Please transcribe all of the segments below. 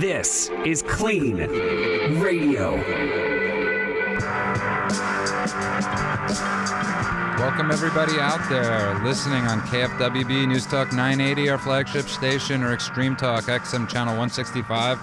This is Clean Radio. Welcome everybody out there listening on KFWB News Talk 980, our flagship station, or Extreme Talk XM channel 165,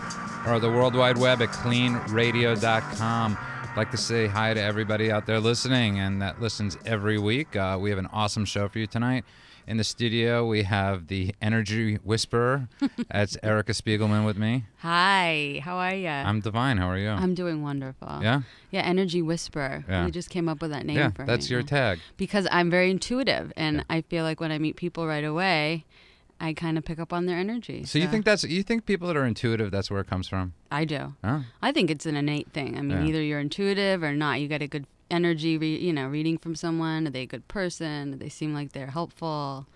or the World Wide Web at cleanradio.com. I'd like to say hi to everybody out there listening and that listens every week. We have an awesome show for you tonight. In the studio, we have the Energy Whisperer. That's Erica Spiegelman with me. Hi, how are you? I'm divine. How are you? I'm doing wonderful. Yeah? Yeah, Energy Whisperer. Yeah. We just came up with that name for me. Yeah, that's your tag. Because I'm very intuitive, and I feel like when I meet people right away, I kind of pick up on their energy. So you think people that are intuitive, that's where it comes from? I do. Oh. I think it's an innate thing. I mean, either you're intuitive or not. You get a good energy, reading from someone. Are they a good person? Do they seem like they're helpful?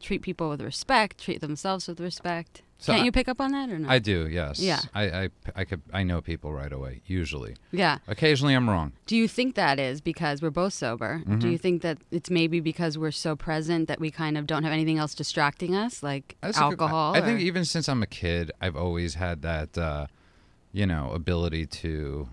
Treat people with respect. Treat themselves with respect. So Can't you pick up on that or not? I do, yes. Yeah. I know people right away, usually. Yeah. Occasionally I'm wrong. Do you think that is because we're both sober? Mm-hmm. Do you think that it's maybe because we're so present that we kind of don't have anything else distracting us, like alcohol? I think even since I'm a kid, I've always had that, ability to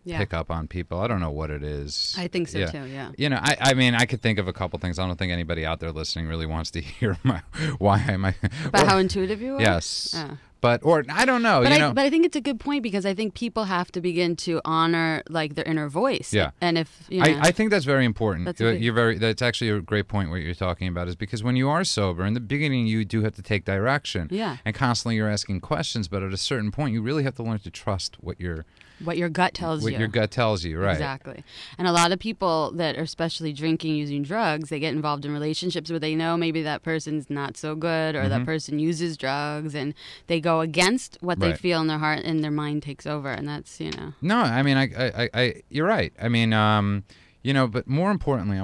pick up on people. I don't know what it is. I think so too, yeah. I mean, I could think of a couple things. I don't think anybody out there listening really wants to hear how intuitive you are? Yes. Oh. But I don't know. But I think it's a good point because I think people have to begin to honor like their inner voice. Yeah. And if I think that's very important. That's that's actually a great point what you're talking about is because when you are sober in the beginning you do have to take direction. Yeah. And constantly you're asking questions, but at a certain point you really have to learn to trust what your gut tells you. What your gut tells you, right. Exactly. And a lot of people that are especially drinking, using drugs, they get involved in relationships where they know maybe that person's not so good or that person uses drugs and they go against what they feel in their heart and their mind takes over. And that's, No, I mean, I you're right. I mean, but more importantly,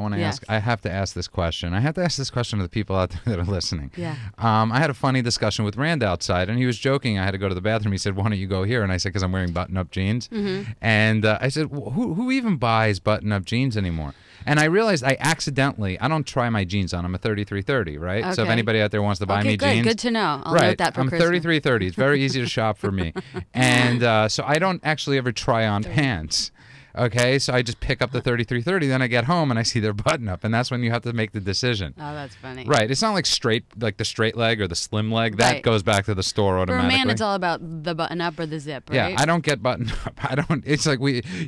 I have to ask this question. I have to ask this question to the people out there that are listening. Yeah. I had a funny discussion with Rand outside, and he was joking. I had to go to the bathroom. He said, "Why don't you go here?" And I said, "Because I'm wearing button-up jeans." Mm-hmm. And I said, who even buys button-up jeans anymore? And I realized I don't try my jeans on. I'm a 3330, right? Okay. So if anybody out there wants to buy me good. jeans. Good to know. I'll right. note that for I'm Christmas. 3330. It's very easy to shop for me. And so I don't actually ever try on pants. Okay, so I just pick up the 3330, then I get home and I see their button up, and that's when you have to make the decision. Oh, that's funny. Right, it's not like the straight leg or the slim leg. That goes back to the store automatically. For a man, it's all about the button up or the zip, right? Yeah, I don't get button up. It's like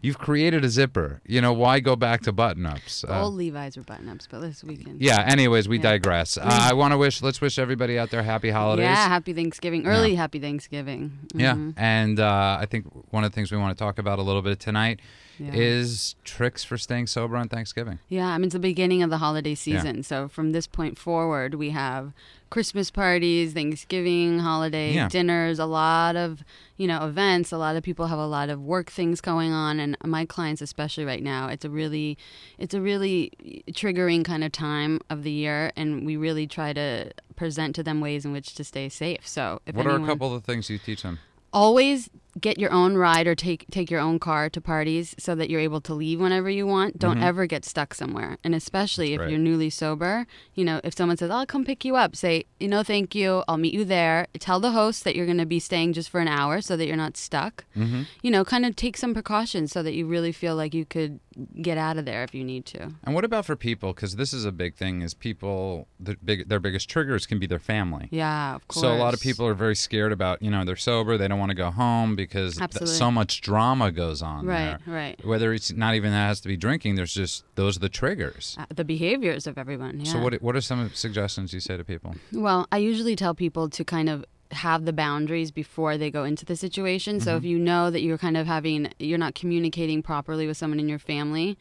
you've created a zipper. Why go back to button ups? Old Levi's were button ups, but this weekend. Yeah. Anyways, we digress. Let's wish everybody out there happy holidays. Yeah, happy Thanksgiving. Early happy Thanksgiving. Mm-hmm. Yeah, and I think one of the things we want to talk about a little bit tonight is tricks for staying sober on Thanksgiving. Yeah, I mean, it's the beginning of the holiday season. Yeah. So from this point forward, we have Christmas parties, Thanksgiving, holiday dinners, a lot of, events. A lot of people have a lot of work things going on. And my clients, especially right now, it's a really triggering kind of time of the year. And we really try to present to them ways in which to stay safe. So what are a couple of things you teach them? Always get your own ride or take your own car to parties so that you're able to leave whenever you want. Don't ever get stuck somewhere. And especially if you're newly sober, if someone says, I'll come pick you up, say, thank you. I'll meet you there. Tell the host that you're going to be staying just for an hour so that you're not stuck. Mm-hmm. Kind of take some precautions so that you really feel like you could get out of there if you need to. And what about for people? Because this is a big thing, is people, their biggest triggers can be their family. Yeah, of course. So a lot of people are very scared about, they're sober. They don't want to go home because so much drama goes on there. Right. Whether it's not even that has to be drinking, there's just, those are the triggers. The behaviors of everyone, yeah. So what are some suggestions you say to people? Well, I usually tell people to kind of have the boundaries before they go into the situation. So if you know that you're kind of you're not communicating properly with someone in your family,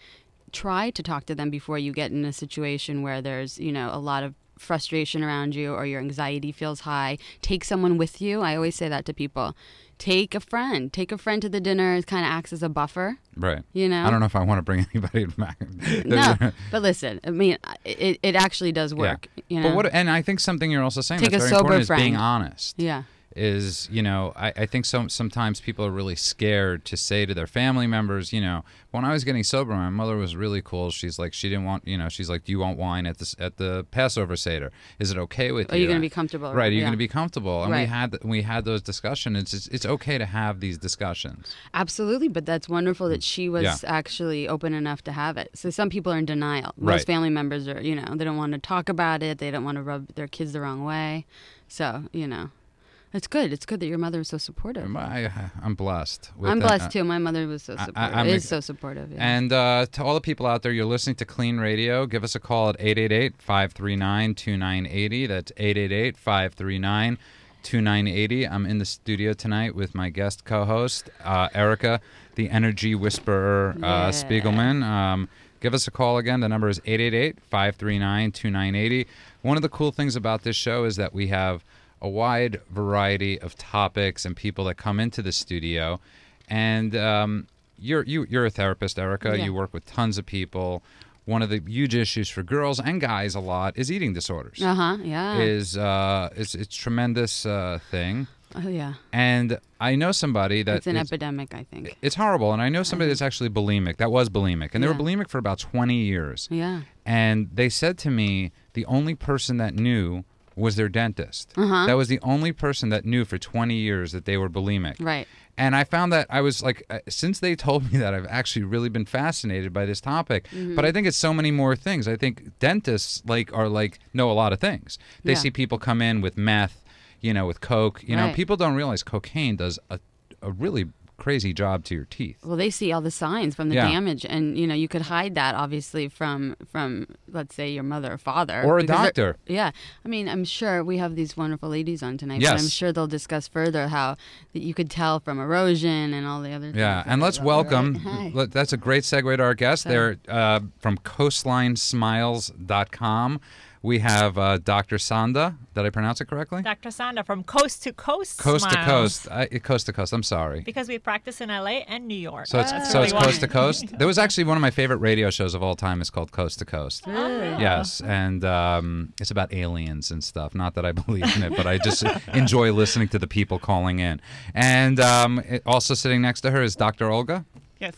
try to talk to them before you get in a situation where there's, a lot of frustration around you or your anxiety feels high. Take someone with you. I always say that to people. Take a friend to the dinner. It kind of acts as a buffer. Right. I don't know if I want to bring anybody back. No, but listen, I mean, it actually does work. Yeah. But and I think something you're also saying Take that's a very sober important friend. is being honest. Yeah. is, I think sometimes people are really scared to say to their family members, when I was getting sober, my mother was really cool. She's like, she didn't want, she's like, do you want wine at the Passover Seder? Is it okay with you? Are you going to be comfortable? Right. Are you going to be comfortable? And Right. we had those discussions. It's okay to have these discussions. Absolutely, but that's wonderful that she was actually open enough to have it. So some people are in denial. Most Right. family members are, they don't want to talk about it. They don't want to rub their kids the wrong way. So, it's good. It's good that your mother was so supportive. I'm blessed. I'm blessed too. My mother was so supportive. Is so supportive. Yeah. And to all the people out there, you're listening to Clean Radio. Give us a call at 888-539-2980. That's 888-539-2980. I'm in the studio tonight with my guest co-host, Erica, the Energy Whisperer Spiegelman. Give us a call again. The number is 888-539-2980. One of the cool things about this show is that we have a wide variety of topics and people that come into the studio. And you're a therapist, Erica. Yeah. You work with tons of people. One of the huge issues for girls and guys a lot is eating disorders. Yeah. It's a tremendous thing. Oh, yeah. And I know somebody that It's an epidemic, I think. it's horrible. And I know somebody that's actually bulimic. That was bulimic. And they were Yeah. bulimic for about 20 years. Yeah. And they said to me, the only person that knew was their dentist. That was the only person that knew for 20 years that they were bulimic. Right. And I found that I was like, since they told me that, I've actually really been fascinated by this topic. But I think it's so many more things. I think dentists know a lot of things. They Yeah. see people come in with meth, with coke. Right. People don't realize cocaine does a really crazy job to your teeth. Well, they see all the signs from the Yeah. damage, and you could hide that obviously from let's say your mother or father Or a because they're- doctor. Yeah, I mean, I'm sure we have these wonderful ladies on tonight. Yes. But I'm sure they'll discuss further how that you could tell from erosion and all the other. Yeah, things and that let's go- welcome, Hi. that's a great segue to our guest. They're from coastlinesmiles.com. We have Dr. Sanda. Did I pronounce it correctly? Dr. Sanda from Coast to Coast Coast to Smiles. Coast. Coast to Coast. I'm sorry. Because we practice in LA and New York. So it's That's so really it's why. Coast to Coast. There was actually one of my favorite radio shows of all time is called Coast to Coast. Really? Yes, and it's about aliens and stuff. Not that I believe in it, but I just enjoy listening to the people calling in. And also sitting next to her is Dr. Olga. Yes.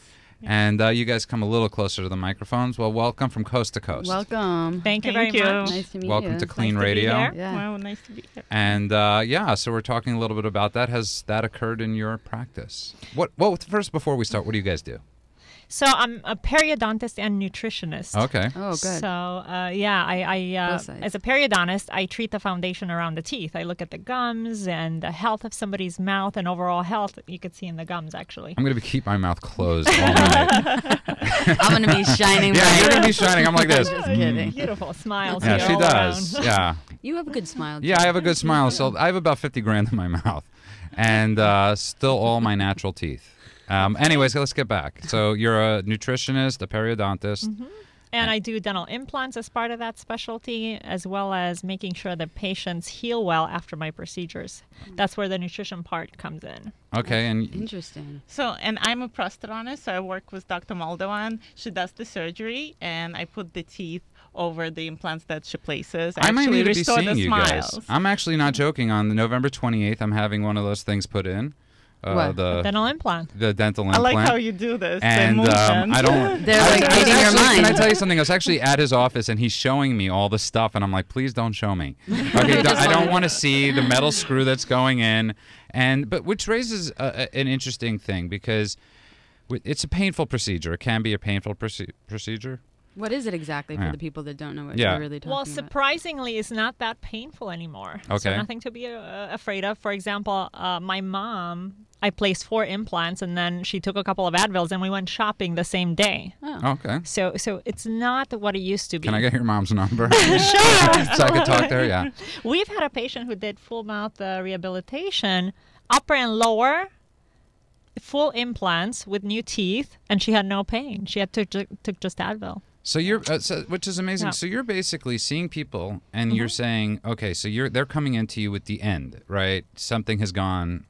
And you guys come a little closer to the microphones. Well, welcome from Coast to Coast. Welcome. Thank you Thank very you. much. Nice to meet Welcome you. to Clean Nice to be Radio. here. Yeah. Wow, nice to be here. And so we're talking a little bit about that. Has that occurred in your practice? First, before we start, what do you guys do? So I'm a periodontist and nutritionist. Okay. Oh, good. So I Both sides. as a periodontist, I treat the foundation around the teeth. I look at the gums and the health of somebody's mouth and overall health. You could see in the gums actually. I'm going to keep my mouth closed all night. I'm gonna be shining. Yeah, bright. you're going to be shining. I'm like this. Just kidding. Beautiful smiles. Yeah, here she all does. around. Yeah. You have a good smile. Yeah, I have a good smile. So I have about 50 grand in my mouth and still all my natural teeth. Anyways, let's get back. So you're a nutritionist, a periodontist. And I do dental implants as part of that specialty, as well as making sure that patients heal well after my procedures. That's where the nutrition part comes in. Okay, and Interesting. So, and I'm a prosthodontist, so I work with Dr. Moldovan. She does the surgery, and I put the teeth over the implants that she places. I might actually need to be restore seeing the you smiles. guys. I'm actually not joking. On November 28th, I'm having one of those things put in. What? Dental implant. The dental I implant. like how you do this. And the motion. I don't. They're I like was reading your actually- mind. Can I tell you something? I was actually at his office and he's showing me all the stuff, and I'm like, please don't show me. Okay, I don't want to see the metal screw that's going in, but which raises an interesting thing because it's a painful procedure. It can be a painful procedure. What is it exactly for Yeah. the people that don't know what Yeah. you're really talking Well, about? surprisingly, it's not that painful anymore. So Okay. nothing to be afraid of. For example, my mom, I placed 4 implants, and then she took a couple of Advils, and we went shopping the same day. Oh. Okay. So it's not what it used to be. Can I get your mom's number? Sure. So I could talk to her. Yeah. We've had a patient who did full mouth rehabilitation, upper and lower, full implants with new teeth, and she had no pain. She had took just Advil. So you're, which is amazing. Yeah. So you're basically seeing people, and you're saying, okay, so they're coming into you with the end, right? Something has gone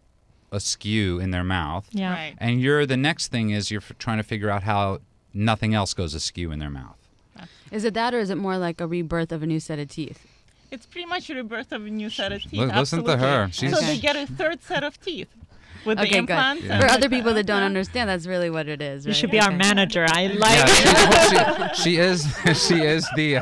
askew in their mouth, Yeah. Right. and the next thing is you're trying to figure out how nothing else goes askew in their mouth. Is it that, or is it more like a rebirth of a new set of teeth? It's pretty much a rebirth of a new set of teeth. Listen to absolutely. her. She's- So they get a third set of teeth with the Okay, implants. good. and For with other people the- that don't yeah. understand, that's really what it is. You Right? should be our Okay. manager. I like. Yeah, she is she is the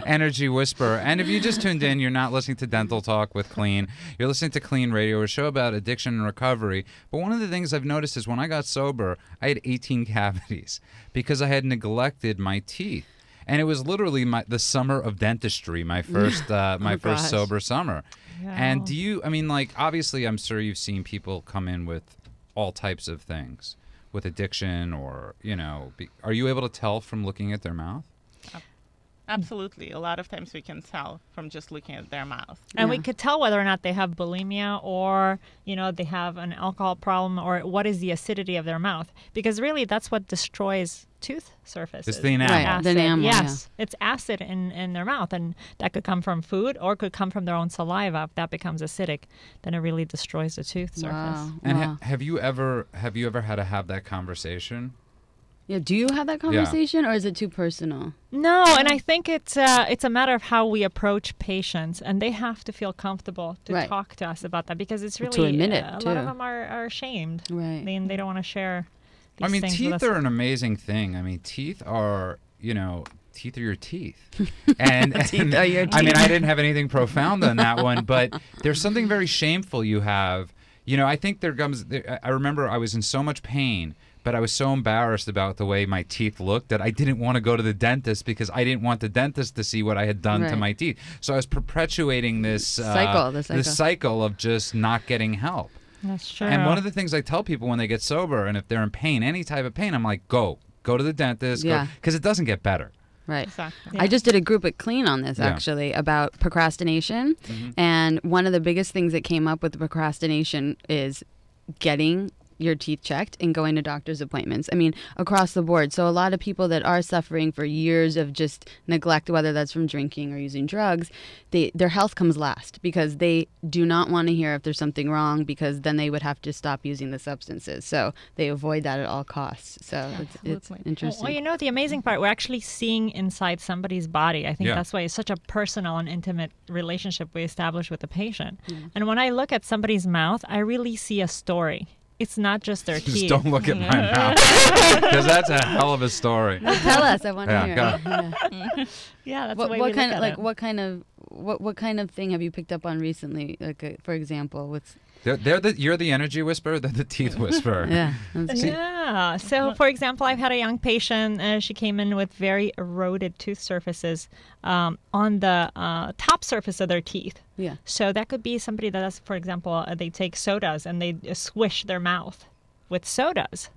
energy whisperer. And if you just tuned in, you're not listening to Dental Talk with Clean. You're listening to Clean Radio, a show about addiction and recovery. But one of the things I've noticed is when I got sober, I had 18 cavities because I had neglected my teeth. And it was literally the summer of dentistry, my first my first gosh. sober summer. Yeah. And do you, I mean, like, obviously, I'm sure you've seen people come in with all types of things, with addiction or, you know, are you able to tell from looking at their mouth? Absolutely. A lot of times we can tell from just looking at their mouth. And we Yeah. could tell whether or not they have bulimia or, you know, they have an alcohol problem or what is the acidity of their mouth. Because really that's what destroys tooth surfaces. It's the enamel. Right, the Acid. enamel, yeah. Yes. It's acid in their mouth. And that could come from food or could come from their own saliva. If that becomes acidic, then it really destroys the tooth surface. Wow. And wow. have you ever had to have that conversation? Yeah, do you have that conversation, or is it too personal? No, and I think it's a matter of how we approach patients, and they have to feel comfortable to Right. talk to us about that because it's really To admit it, a lot too. of them are ashamed. Right. They don't want to share. These I mean, things with teeth us. are an amazing thing. I mean, teeth are, you know, teeth are your teeth. And, Teeth are your I mean, teeth. I didn't have anything profound on that one, but there's something very shameful you have. You know, I think I remember I was in so much pain, but I was so embarrassed about the way my teeth looked that I didn't want to go to the dentist because I didn't want the dentist to see what I had done to Right. my teeth. So I was perpetuating this Cycle, the cycle. this cycle of just not getting help. That's true. And one of the things I tell people when they get sober and if they're in pain, any type of pain, I'm like, go to the dentist, Yeah. because it doesn't get better. Right. Exactly. I just did a group at Clean on this Yeah. actually about procrastination. And one of the biggest things that came up with the procrastination is getting your teeth checked and going to doctor's appointments. I mean, across the board. So a lot of people that are suffering for years of just neglect, whether that's from drinking or using drugs, their health comes last because they do not want to hear if there's something wrong because then they would have to stop using the substances. So they avoid that at all costs. So it's Absolutely. interesting. Well, you know, the amazing part, we're actually seeing inside somebody's body. I think Yeah. that's why it's such a personal and intimate relationship we establish with the patient. And when I look at somebody's mouth, I really see a story. It's not just their Just teeth. don't look at my mouth, because that's a hell of a story. Tell us, I want to Yeah, hear. go. Yeah. Yeah, that's What, the way what we kind look of at like it. what kind of thing have you picked up on recently? Like for example, what's You're the energy whisperer, they're the teeth whisperer. yeah. That's great. Yeah. So, for example, I've had a young patient. She came in with very eroded tooth surfaces on the top surface of their teeth. Yeah. So that could be somebody that does, for example, they take sodas and they squish their mouth with sodas.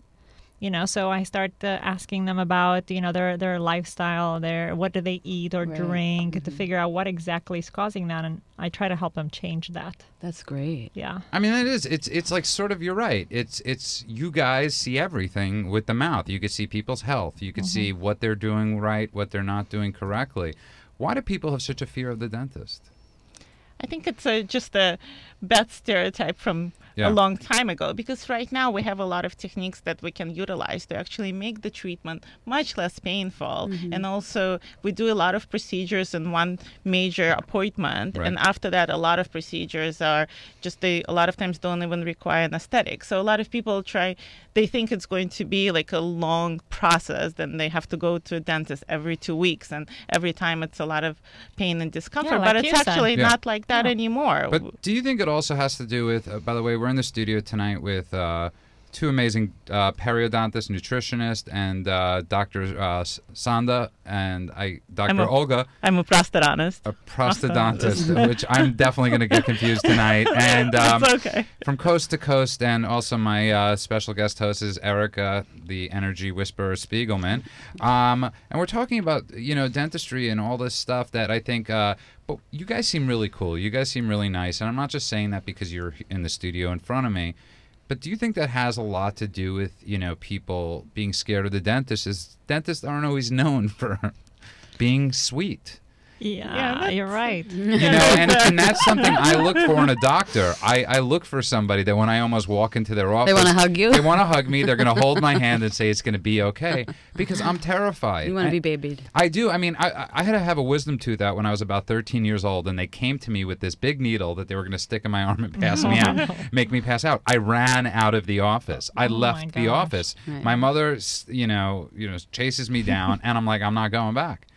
You know, so I start asking them about, you know, their lifestyle, what do they eat or Right. drink to figure out what exactly is causing that, and I try to help them change that. That's great. Yeah. I mean, it is. It's like sort of. You're right. It's you guys see everything with the mouth. You can see people's health. You can see what they're doing right, what they're not doing correctly. Why do people have such a fear of the dentist? I think it's just a bad stereotype from Yeah. a long time ago, because right now we have a lot of techniques that we can utilize to actually make the treatment much less painful. And also we do a lot of procedures in one major appointment. Right. And after that, a lot of procedures are just, a lot of times don't even require anesthetic. So a lot of people they think it's going to be like a long process. Then they have to go to a dentist every 2 weeks. And every time it's a lot of pain and discomfort. like But it's you said. actually Yeah. not like that anymore. But do you think it also has to do with? By the way, we're in the studio tonight with two amazing periodontists, nutritionist, and Dr. Sanda and Dr. Olga, I'm a prosthodontist. a prosthodontist, which I'm definitely going to get confused tonight. And It's okay. from coast to coast, and also my special guest host is Erica, the energy whisperer Spiegelman. And we're talking about, you know, dentistry and all this stuff that I think, but you guys seem really cool. You guys seem really nice. And I'm not just saying that because you're in the studio in front of me, but do you think that has a lot to do with, you know, people being scared of the dentist? Is dentists aren't always known for being sweet. Yeah, you're right. And that's something I look for in a doctor. I look for somebody that when I almost walk into their office, They want to hug you. They want to hug me. They're going to hold my hand and say it's going to be okay, because I'm terrified. You want to be babied. I do. I mean, I had to have a wisdom tooth out when I was about 13 years old, and they came to me with this big needle that they were going to stick in my arm and pass me out, make me pass out. I ran out of the office. I left the gosh. office. Right. My mother, chases me down, and I'm like, I'm not going back.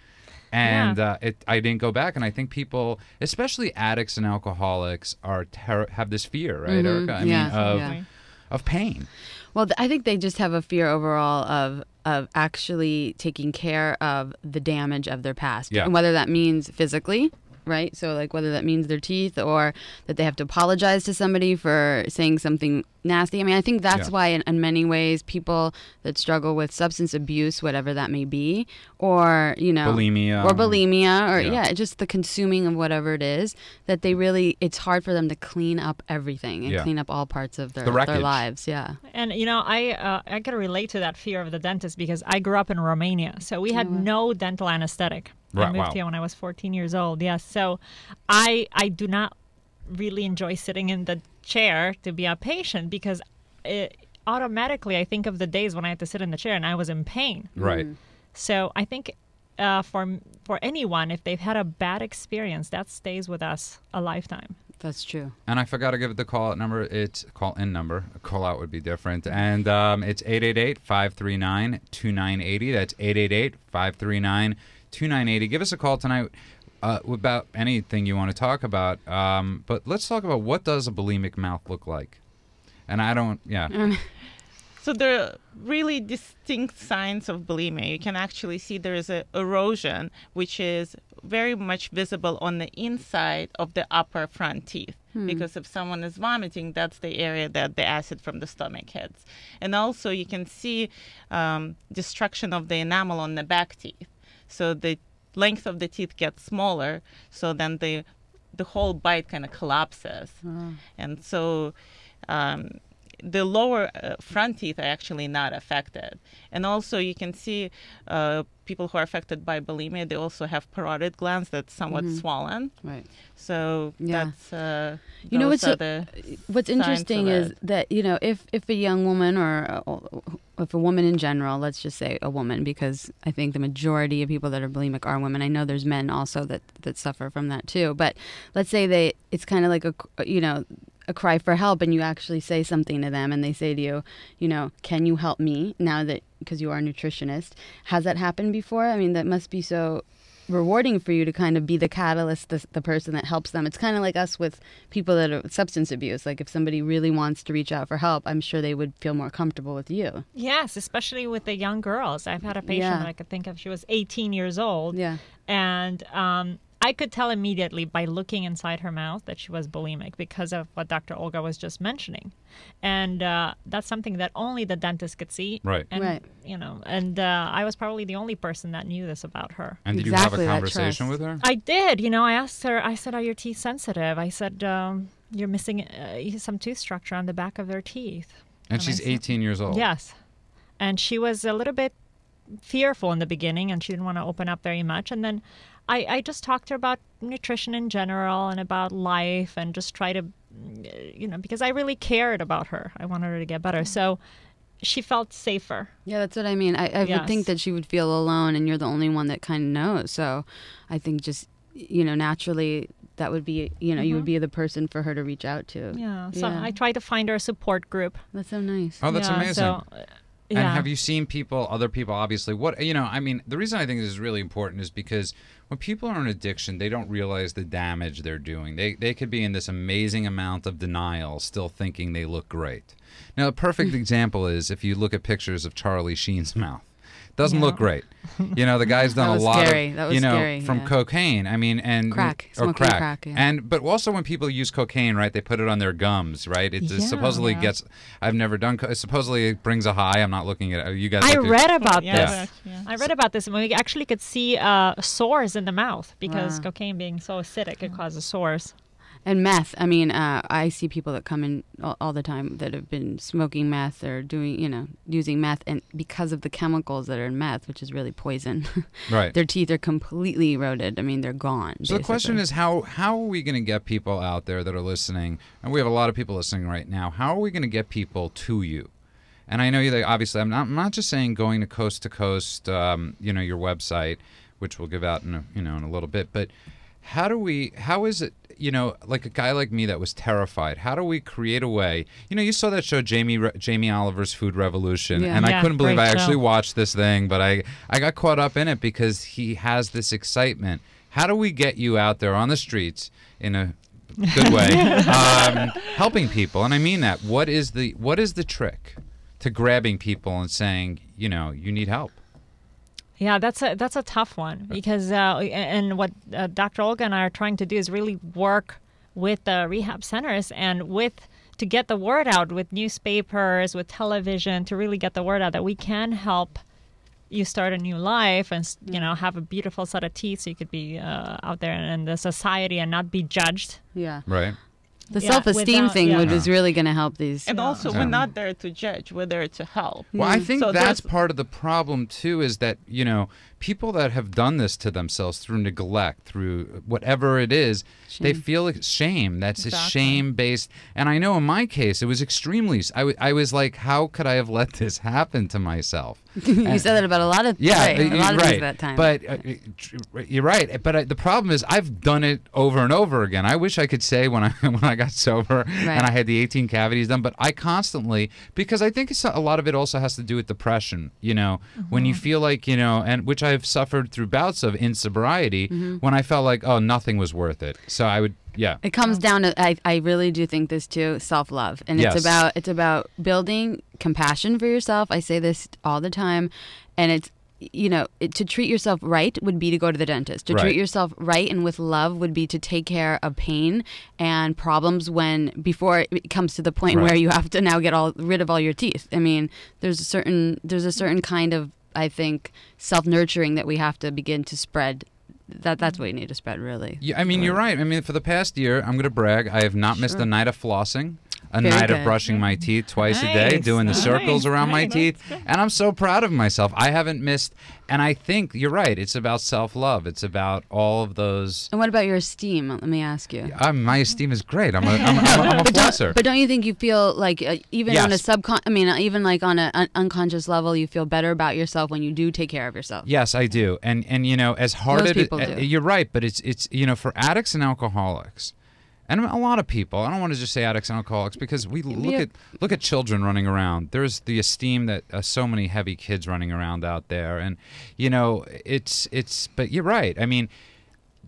And I didn't go back, and I think people, especially addicts and alcoholics, have this fear, right, Erica? I mean, of pain. Well, I think they just have a fear overall of actually taking care of the damage of their past, Yeah. and whether that means physically. Right? So, like, whether that means their teeth or that they have to apologize to somebody for saying something nasty. I mean, I think that's why, in many ways, people that struggle with substance abuse, whatever that may be, or, Bulimia. or just the consuming of whatever it is, that they really, it's hard for them to clean up everything and clean up all parts of their lives. Yeah. And, I can relate to that fear of the dentist because I grew up in Romania. So we had no dental anesthetic. I moved here when I was 14 years old. Yes. So I do not really enjoy sitting in the chair to be a patient because automatically I think of the days when I had to sit in the chair and I was in pain. Right. So I think for anyone, if they've had a bad experience, that stays with us a lifetime. That's true. And I forgot to give it the call-out number. It's call-in number. A call-out would be different. And it's 888-539-2980. That's 888-539-2980. Give us a call tonight about anything you want to talk about. But let's talk about, what does a bulimic mouth look like? And I don't, So there are really distinct signs of bulimia. You can actually see there is an erosion, which is very much visible on the inside of the upper front teeth. Because if someone is vomiting, that's the area that the acid from the stomach hits. And also you can see destruction of the enamel on the back teeth. So the length of the teeth gets smaller, so then the whole bite kind of collapses. And so the lower front teeth are actually not affected. And also you can see people who are affected by bulimia, they also have parotid glands that's somewhat swollen. Right. So that's what's interesting is that, if a young woman or if a woman in general, let's just say a woman, because I think the majority of people that are bulimic are women. I know there's men also that suffer from that too. But let's say it's kind of like a cry for help, and you actually say something to them and they say to you, can you help me now that, because you are a nutritionist. Has that happened before? I mean, that must be so rewarding for you to kind of be the catalyst, the person that helps them. It's kind of like us with people that are substance abuse. Like if somebody really wants to reach out for help, I'm sure they would feel more comfortable with you. Yes, especially with the young girls. I've had a patient that I could think of. She was 18 years old. Yeah. And I could tell immediately by looking inside her mouth that she was bulimic because of what Dr. Olga was just mentioning. And that's something that only the dentist could see. Right. And, I was probably the only person that knew this about her. And did Exactly, you that have a conversation trust. with her? I did. I asked her, I said, are your teeth sensitive? I said, you're missing some tooth structure on the back of their teeth. And she's 18 years old. Yes. And she was a little bit fearful in the beginning, and she didn't want to open up very much. And then I just talked to her about nutrition in general and about life, and just try to, because I really cared about her. I wanted her to get better. So she felt safer. Yeah, that's what I mean. I would think that she would feel alone, and you're the only one that kind of knows. So I think just, naturally that would be, you would be the person for her to reach out to. Yeah. So I tried to find her a support group. That's so nice. Oh, that's amazing. So, And have you seen other people, obviously, the reason I think this is really important is because when people are in addiction, they don't realize the damage they're doing. They could be in this amazing amount of denial, still thinking they look great. Now, a perfect example is if you look at pictures of Charlie Sheen's mouth. Doesn't look great. The guy's done a lot scary. That was scary, from cocaine. I mean, and crack, or smoking crack. crack, yeah. But also when people use cocaine, right? They put it on their gums, right? It supposedly gets. I've never done. Supposedly it brings a high. I'm not looking at it. You guys. I read about Yeah. this. I read about this, and we actually could see sores in the mouth because cocaine being so acidic, it causes sores. And meth. I mean, I see people that come in all the time that have been smoking meth or doing, using meth, and because of the chemicals that are in meth, which is really poison, Right. their teeth are completely eroded. I mean, they're gone. So the question basically. is, how are we going to get people out there that are listening? And we have a lot of people listening right now. How are we going to get people to you? And I know you. Obviously, I'm not just saying going to coast, your website, which we'll give out in a little bit. But how is it? Like a guy like me that was terrified. How do we create a way? You saw that show, Jamie Oliver's Food Revolution, Yeah. and I Yeah, couldn't believe I great actually show. watched this thing, but I got caught up in it because he has this excitement. How do we get you out there on the streets in a good way, helping people? And I mean that. What is the trick to grabbing people and saying, you need help? Yeah, that's a tough one because and what Dr. Olga and I are trying to do is really work with the rehab centers and to get the word out with newspapers, with television, to really get the word out that we can help you start a new life and have a beautiful set of teeth so you could be out there in the society and not be judged. Yeah. Right. The Yeah, self-esteem without- thing yeah. is really going to help these. And also, we're not there to judge. We're there to help. Well, I think So that's there's- part of the problem too. Is that people that have done this to themselves through neglect, through whatever it is, they feel shame. That's a Exactly. shame-based. And I know in my case, it was extremely. I was like, how could I have let this happen to myself? You said that about a lot of Yeah, right, a lot of right. things that time. But you're right. But the problem is, I've done it over and over again. I wish I could say when I got sober and I had the 18 cavities done, but I constantly, because I think a lot of it also has to do with depression. When you feel like and which I've suffered through bouts of in sobriety, when I felt like nothing was worth it. So I would. Yeah. It comes down to I really do think this too, self-love. And Yes. it's about building compassion for yourself. I say this all the time, and it's to treat yourself right would be to go to the dentist. To Right. treat yourself right and with love would be to take care of pain and problems before it comes to the point Right. where you have to now get rid of all your teeth. I mean, there's a certain kind of, I think, self-nurturing that we have to begin to spread. That's what you need to spread, really. Yeah, I mean, you're right. I mean, for the past year, I'm going to brag. I have not missed a night of flossing, a Very night of good. brushing my teeth twice a day, Nice, doing the circles nice, around my nice. teeth, and I'm so proud of myself. I haven't missed, and I think you're right. It's about self-love. It's about all of those. And what about your esteem? Let me ask you. My esteem is great. I'm a flosser. But don't you think you feel like even on a Yes. even like on an unconscious level, you feel better about yourself when you do take care of yourself? Yes, I do. And as hard Most as people do. you're right, but it's for addicts and alcoholics. And a lot of people, I don't want to just say addicts and alcoholics because we look at children running around. There's the esteem that so many heavy kids running around out there, and it's. But you're right. I mean,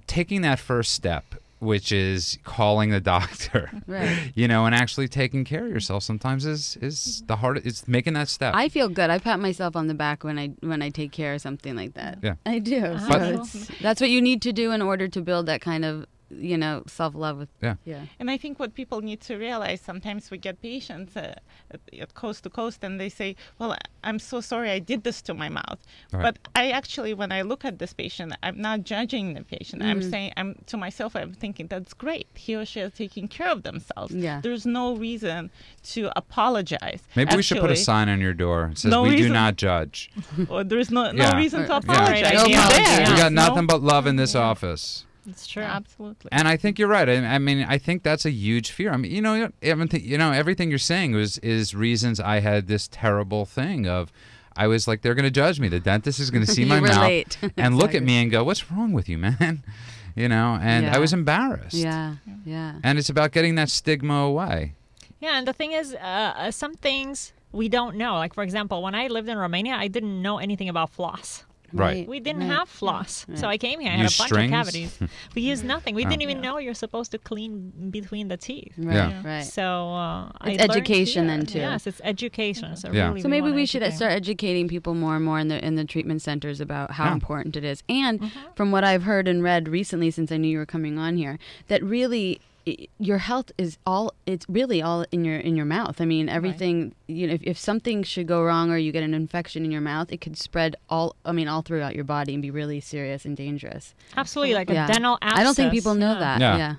taking that first step, which is calling the doctor, Right. and actually taking care of yourself sometimes is the hardest. It's making that step. I feel good. I pat myself on the back when I take care of something like that. Yeah. I do. So But- that's what you need to do in order to build that kind of self-love with. Yeah. And I think what people need to realize, sometimes we get patients at coast to coast and they say, well, I'm so sorry I did this to my mouth. Right. But I actually, when I look at this patient, I'm not judging the patient. I'm saying, I'm thinking, that's great. He or she is taking care of themselves. Yeah. There's no reason to apologize. Maybe we should put a Actually, sign on your door. It says, No "We do reason. not judge." or there's no Yeah. reason to Yeah. apologize. No He's apology. there. We got No- nothing but love in this office. It's true. Absolutely. And I think you're right. I mean, I think that's a huge fear. I mean, everything you're saying is reasons I had this terrible thing of, I was like, they're going to judge me. The dentist is going to see You my relate. mouth and look at Exactly. me and go, "What's wrong with you, man?" And I Yeah. was embarrassed. Yeah. And it's about getting that stigma away. Yeah, and the thing is, some things we don't know. Like, for example, when I lived in Romania, I didn't know anything about floss. Right. We didn't Right. have floss. Right. So I came here, I had Use a bunch strings? of cavities. We used nothing. We Oh. didn't even know you're supposed to clean between the teeth. Right. Yeah. Right. So I It's learned education here. then, too. Yes, it's education. So, Yeah. really So maybe wanna we should educate. start educating people more and more in the treatment centers about how Yeah. important it is. And from what I've heard and read recently, since I knew you were coming on here, that really your health is it's really all in your mouth. I mean, everything, if something should go wrong or you get an infection in your mouth, it could spread all throughout your body and be really serious and dangerous. Absolutely, like Yeah. a dental abscess. I don't think people know Yeah. that. Yeah. Yeah.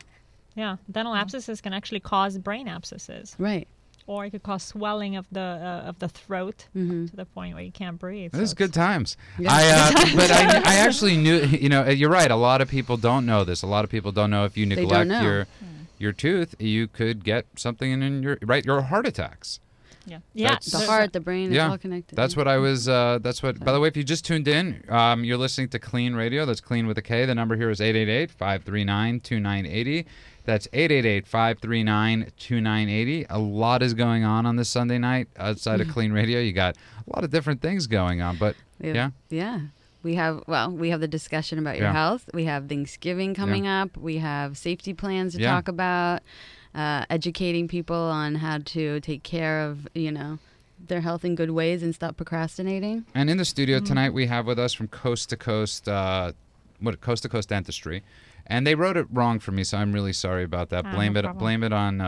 Yeah, dental abscesses can actually cause brain abscesses, Right. or it could cause swelling of the throat to the point where you can't breathe. This is So good times. Yeah. But I actually knew, you're right. A lot of people don't know this. A lot of people don't know if you don't neglect know. your tooth, you could get something in your heart attacks. Yeah. yeah, That's- The there's heart, the brain, it's all connected. That's what I was. That's what. By the way, if you just tuned in, you're listening to Clean Radio. That's Clean with a K. The number here is 888-539-2980. That's 888-539-2980. A lot is going on this Sunday night outside of Clean Radio. You got a lot of different things going on, but yeah. Yeah. We have the discussion about your Yeah. health. We have Thanksgiving coming up. We have safety plans to Yeah. talk about, educating people on how to take care of, their health in good ways and stop procrastinating. And in the studio tonight, we have with us from Coast to Coast Dentistry, and they wrote it wrong for me, so I'm really sorry about that. No Blame problem. it on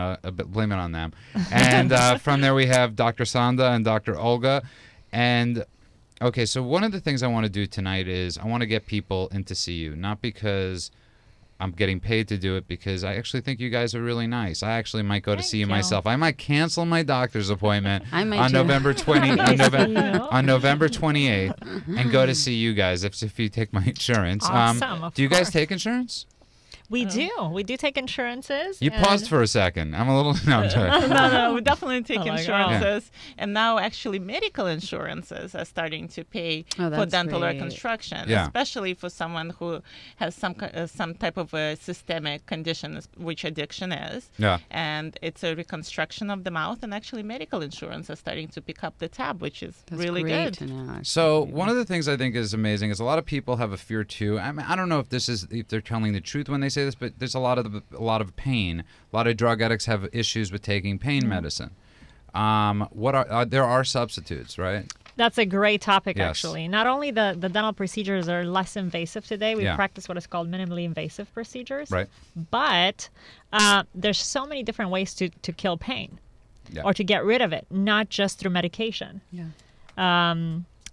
them. And from there, we have Dr. Sanda and Dr. Olga. And okay, so one of the things I want to do tonight is I want to get people in to see you, not because I'm getting paid to do it, because I actually think you guys are really nice. I actually might go to see you Thank you. myself. I might cancel my doctor's appointment I might on too. November 20 on Nice to see November you. on November 28th and go to see you guys if you take my insurance. Awesome, of do you guys course. take insurance? We do take insurances. You and- paused for a second. I'm a little no, I'm sorry. No, we definitely take Oh my God. insurances. And now actually medical insurances are starting to pay Oh, for that's dental great. reconstruction, Yeah. especially for someone who has some type of a systemic condition, which addiction is. Yeah. And it's a reconstruction of the mouth, and actually medical insurance is starting to pick up the tab, which is That's really great good. to know. So one of the things I think is amazing is a lot of people have a fear too. I mean, I don't know if they're telling the truth when they say this, but there's a lot of pain. A lot of drug addicts have issues with taking pain medicine. There are substitutes, right? That's a great topic, Yes. actually. Not only the dental procedures are less invasive today, we Yeah. practice what is called minimally invasive procedures. Right. But there's so many different ways to kill pain Yeah. or to get rid of it, not just through medication. Yeah.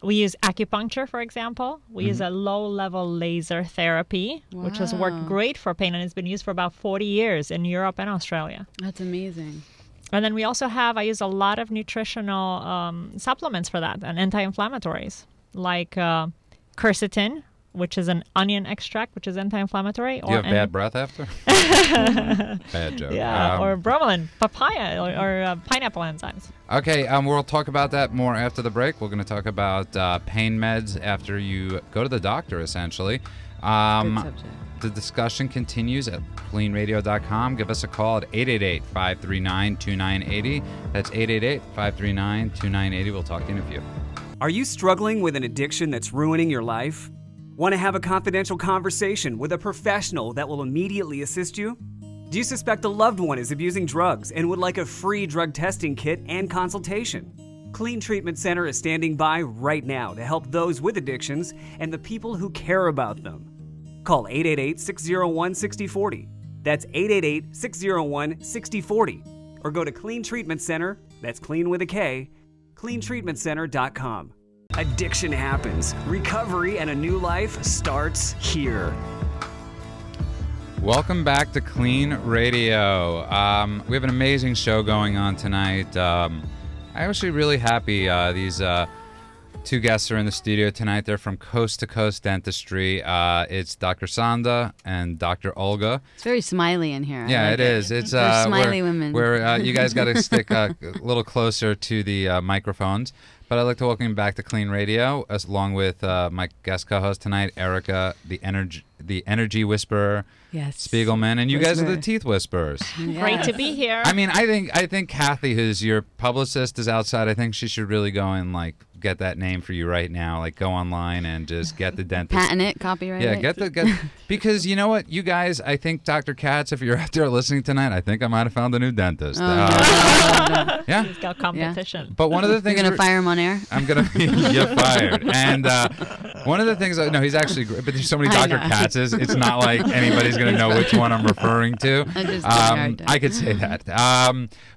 We use acupuncture, for example. We use a Mm-hmm. low-level laser therapy, which has worked Wow. great for pain, and it's been used for about 40 years in Europe and Australia. That's amazing. And then we also I use a lot of nutritional supplements for that, and anti-inflammatories, like quercetin, which is an onion extract, which is anti-inflammatory. Do you have bad breath after? Bad joke. Yeah, or bromelain, papaya, or pineapple enzymes. Okay, we'll talk about that more after the break. We're going to talk about pain meds after you go to the doctor, essentially. Good subject. The discussion continues at cleanradio.com. Give us a call at 888-539-2980. That's 888-539-2980. We'll talk to you in a few. Are you struggling with an addiction that's ruining your life? Want to have a confidential conversation with a professional that will immediately assist you? Do you suspect a loved one is abusing drugs and would like a free drug testing kit and consultation? Clean Treatment Center is standing by right now to help those with addictions and the people who care about them. Call 888-601-6040. That's 888-601-6040. Or go to Clean Treatment Center, that's clean with a K, cleantreatmentcenter.com. Addiction happens. Recovery and a new life starts here. Welcome back to Clean Radio. We have an amazing show going on tonight. I'm actually really happy these two guests are in the studio tonight. They're from Coast to Coast Dentistry. It's Dr. Sanda and Dr. Olga. It's very smiley in here. I Yeah, like it is. It's They're smiley where, women. Where you guys got to stick a little closer to the microphones. But I'd like to welcome you back to Clean Radio, along with my guest co-host tonight, Erica, the energy whisperer, Yes. Spiegelman, and you guys are the Whisperer. teeth whisperers. Great to be here. I mean, I think Kathy, who's your publicist, is outside. I think she should really go and get that name for you right now. Like, go online and just get the dentist. Patent it, copyright Yeah, it. because you know what, you guys, I think Dr. Katz, if you're out there listening tonight, I think I might have found a new dentist. Yeah. He's got competition. But one of the You're things going to fire him on air? I'm gonna get fired. And one of the things, no, he's actually great. But there's so many I Dr. know. Katz's, it's not like anybody's gonna know which one I'm referring to. I just did a hard time. I could say that.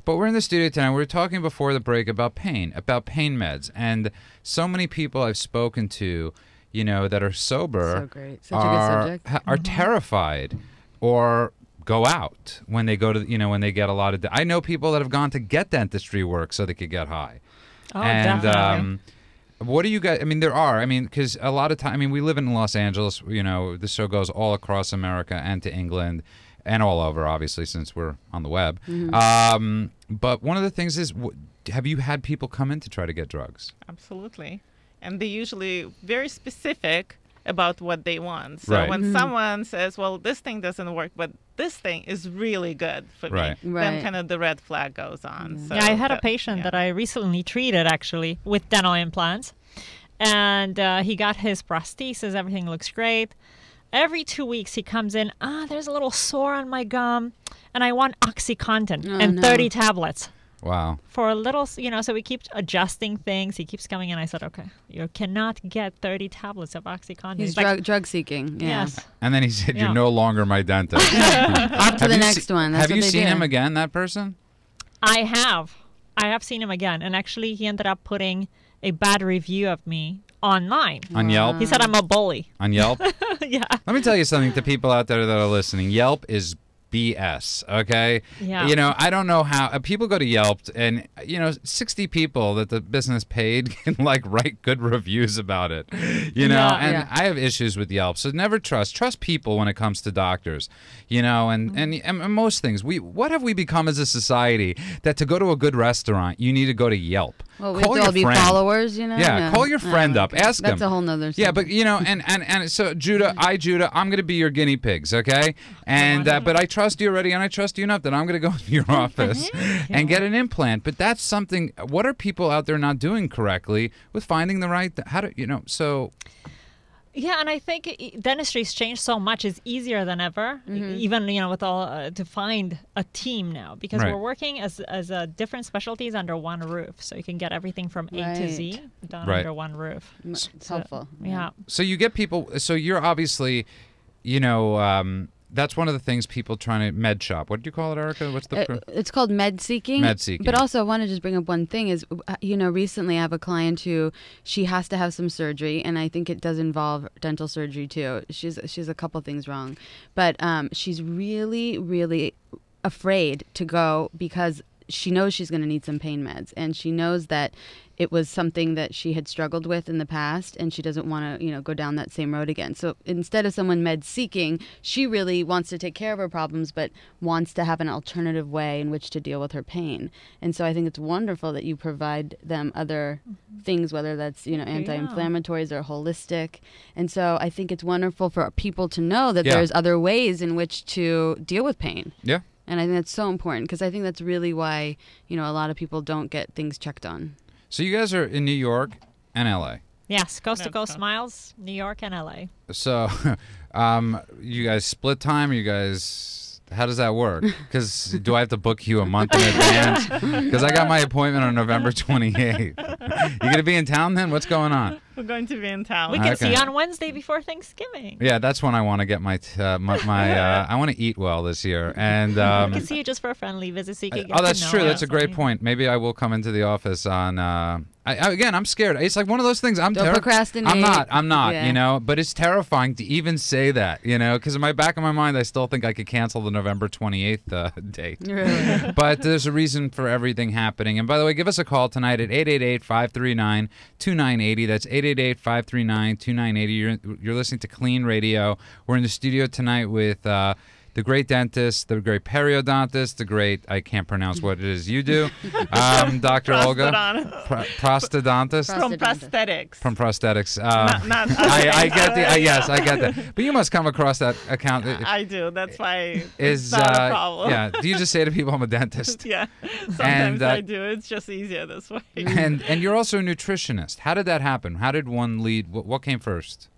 But we're in the studio tonight. We were talking before the break about pain meds, and so many people I've spoken to, that are sober, So great. Such a good subject. are terrified or go out when they go to, when they get a lot of. I know people that have gone to get dentistry work so they could get high. Oh, And definitely. what do you guys? I mean, there are. I mean, because a lot of time. I mean, we live in Los Angeles. The show goes all across America and to England, and all over, obviously, since we're on the web. But one of the things is, have you had people come in to try to get drugs? Absolutely. And they're usually very specific about what they want. So Right. when someone says, well, this thing doesn't work, but this thing is really good for Right. me, Right. then kind of the red flag goes on. So Yeah, I had a patient that I recently treated actually with dental implants, and he got his prosthesis. Everything looks great. Every 2 weeks he comes in. There's a little sore on my gum, and I want OxyContin and no. 30 tablets Wow. for a little. So we keep adjusting things. He keeps coming in. I said, okay, you cannot get 30 tablets of OxyContin. He's like, drug seeking. Yeah. yes. And then he said, "You're Yeah. no longer my dentist." On to the next one. That's Have what you they seen do. him again? That person? I have seen him again, and actually he ended up putting a bad review of me online. On Yelp? He said I'm a bully. On Yelp? Yeah. Let me tell you something to people out there that are listening. Yelp is BS, okay? Yeah. I don't know how people go to Yelp and 60 people that the business paid can write good reviews about it. Yeah. And Yeah. I have issues with Yelp. So never trust people when it comes to doctors. And most things. What have we become as a society that to go to a good restaurant, you need to go to Yelp? Well, we Call have to your all be friend. followers, Yeah, call your friend up. Ask That's him. a whole nother Yeah, subject. but and so Judah, I'm going to be your guinea pigs, okay? And but I trust you already, and I trust you enough that I'm going to go to your office and get an implant. But that's something. What are people out there not doing correctly with finding the right? So Yeah, and I think dentistry's changed so much. It's easier than ever, even with all to find a team now because Right. we're working as different specialties under one roof, so you can get everything from A to Z done Right. under one roof. It's helpful. Yeah. So you get people. So you're obviously, that's one of the things people trying to med shop. What do you call it, Erica? What's the It's called med seeking. Med seeking. But also, I want to just bring up one thing is, recently I have a client who she has to have some surgery, and I think it does involve dental surgery too. She's a couple things wrong, but she's really, really afraid to go because she knows she's going to need some pain meds, and she knows that it was something that she had struggled with in the past, and she doesn't want to, go down that same road again. So instead of someone med seeking, she really wants to take care of her problems, but wants to have an alternative way in which to deal with her pain. And so I think it's wonderful that you provide them other things, whether that's, anti-inflammatories or holistic. And so I think it's wonderful for people to know that Yeah. there's other ways in which to deal with pain. Yeah. And I think that's so important because I think that's really why, a lot of people don't get things checked on. So you guys are in New York and LA. Yes, Coast to No, Coast no. Smiles, New York and LA. So, you guys split time? You guys, how does that work? Because do I have to book you a month in advance? Because I got my appointment on November 28th. You gonna be in town then? What's going on? We're going to be in town. We can Okay. see you on Wednesday before Thanksgiving. Yeah, that's when I want to get my I want to eat well this year. And We can see you just for a friendly visit so you can get oh, that's to know true. us. That's a great point. Maybe I will come into the office on. Again, I'm scared. It's like one of those things. Don't procrastinate. I'm not. Yeah. But it's terrifying to even say that. Because in my back of my mind, I still think I could cancel the November 28th date. Really? But there's a reason for everything happening. And by the way, give us a call tonight at 888-539-2980. That's 888-539-2980. You're listening to Clean Radio. We're in the studio tonight with the great dentist, the great periodontist, the great, I can't pronounce what it is you do, Dr. Olga. Prostodontist. From prosthetics. From prosthetics. Not I get yes, I get that. But you must come across that account. I do. That's why Is it's not a problem. yeah. Do you just say to people I'm a dentist? Yeah. Sometimes And, I do. It's just easier this way. And you're also a nutritionist. How did that happen? How did one lead? What came first?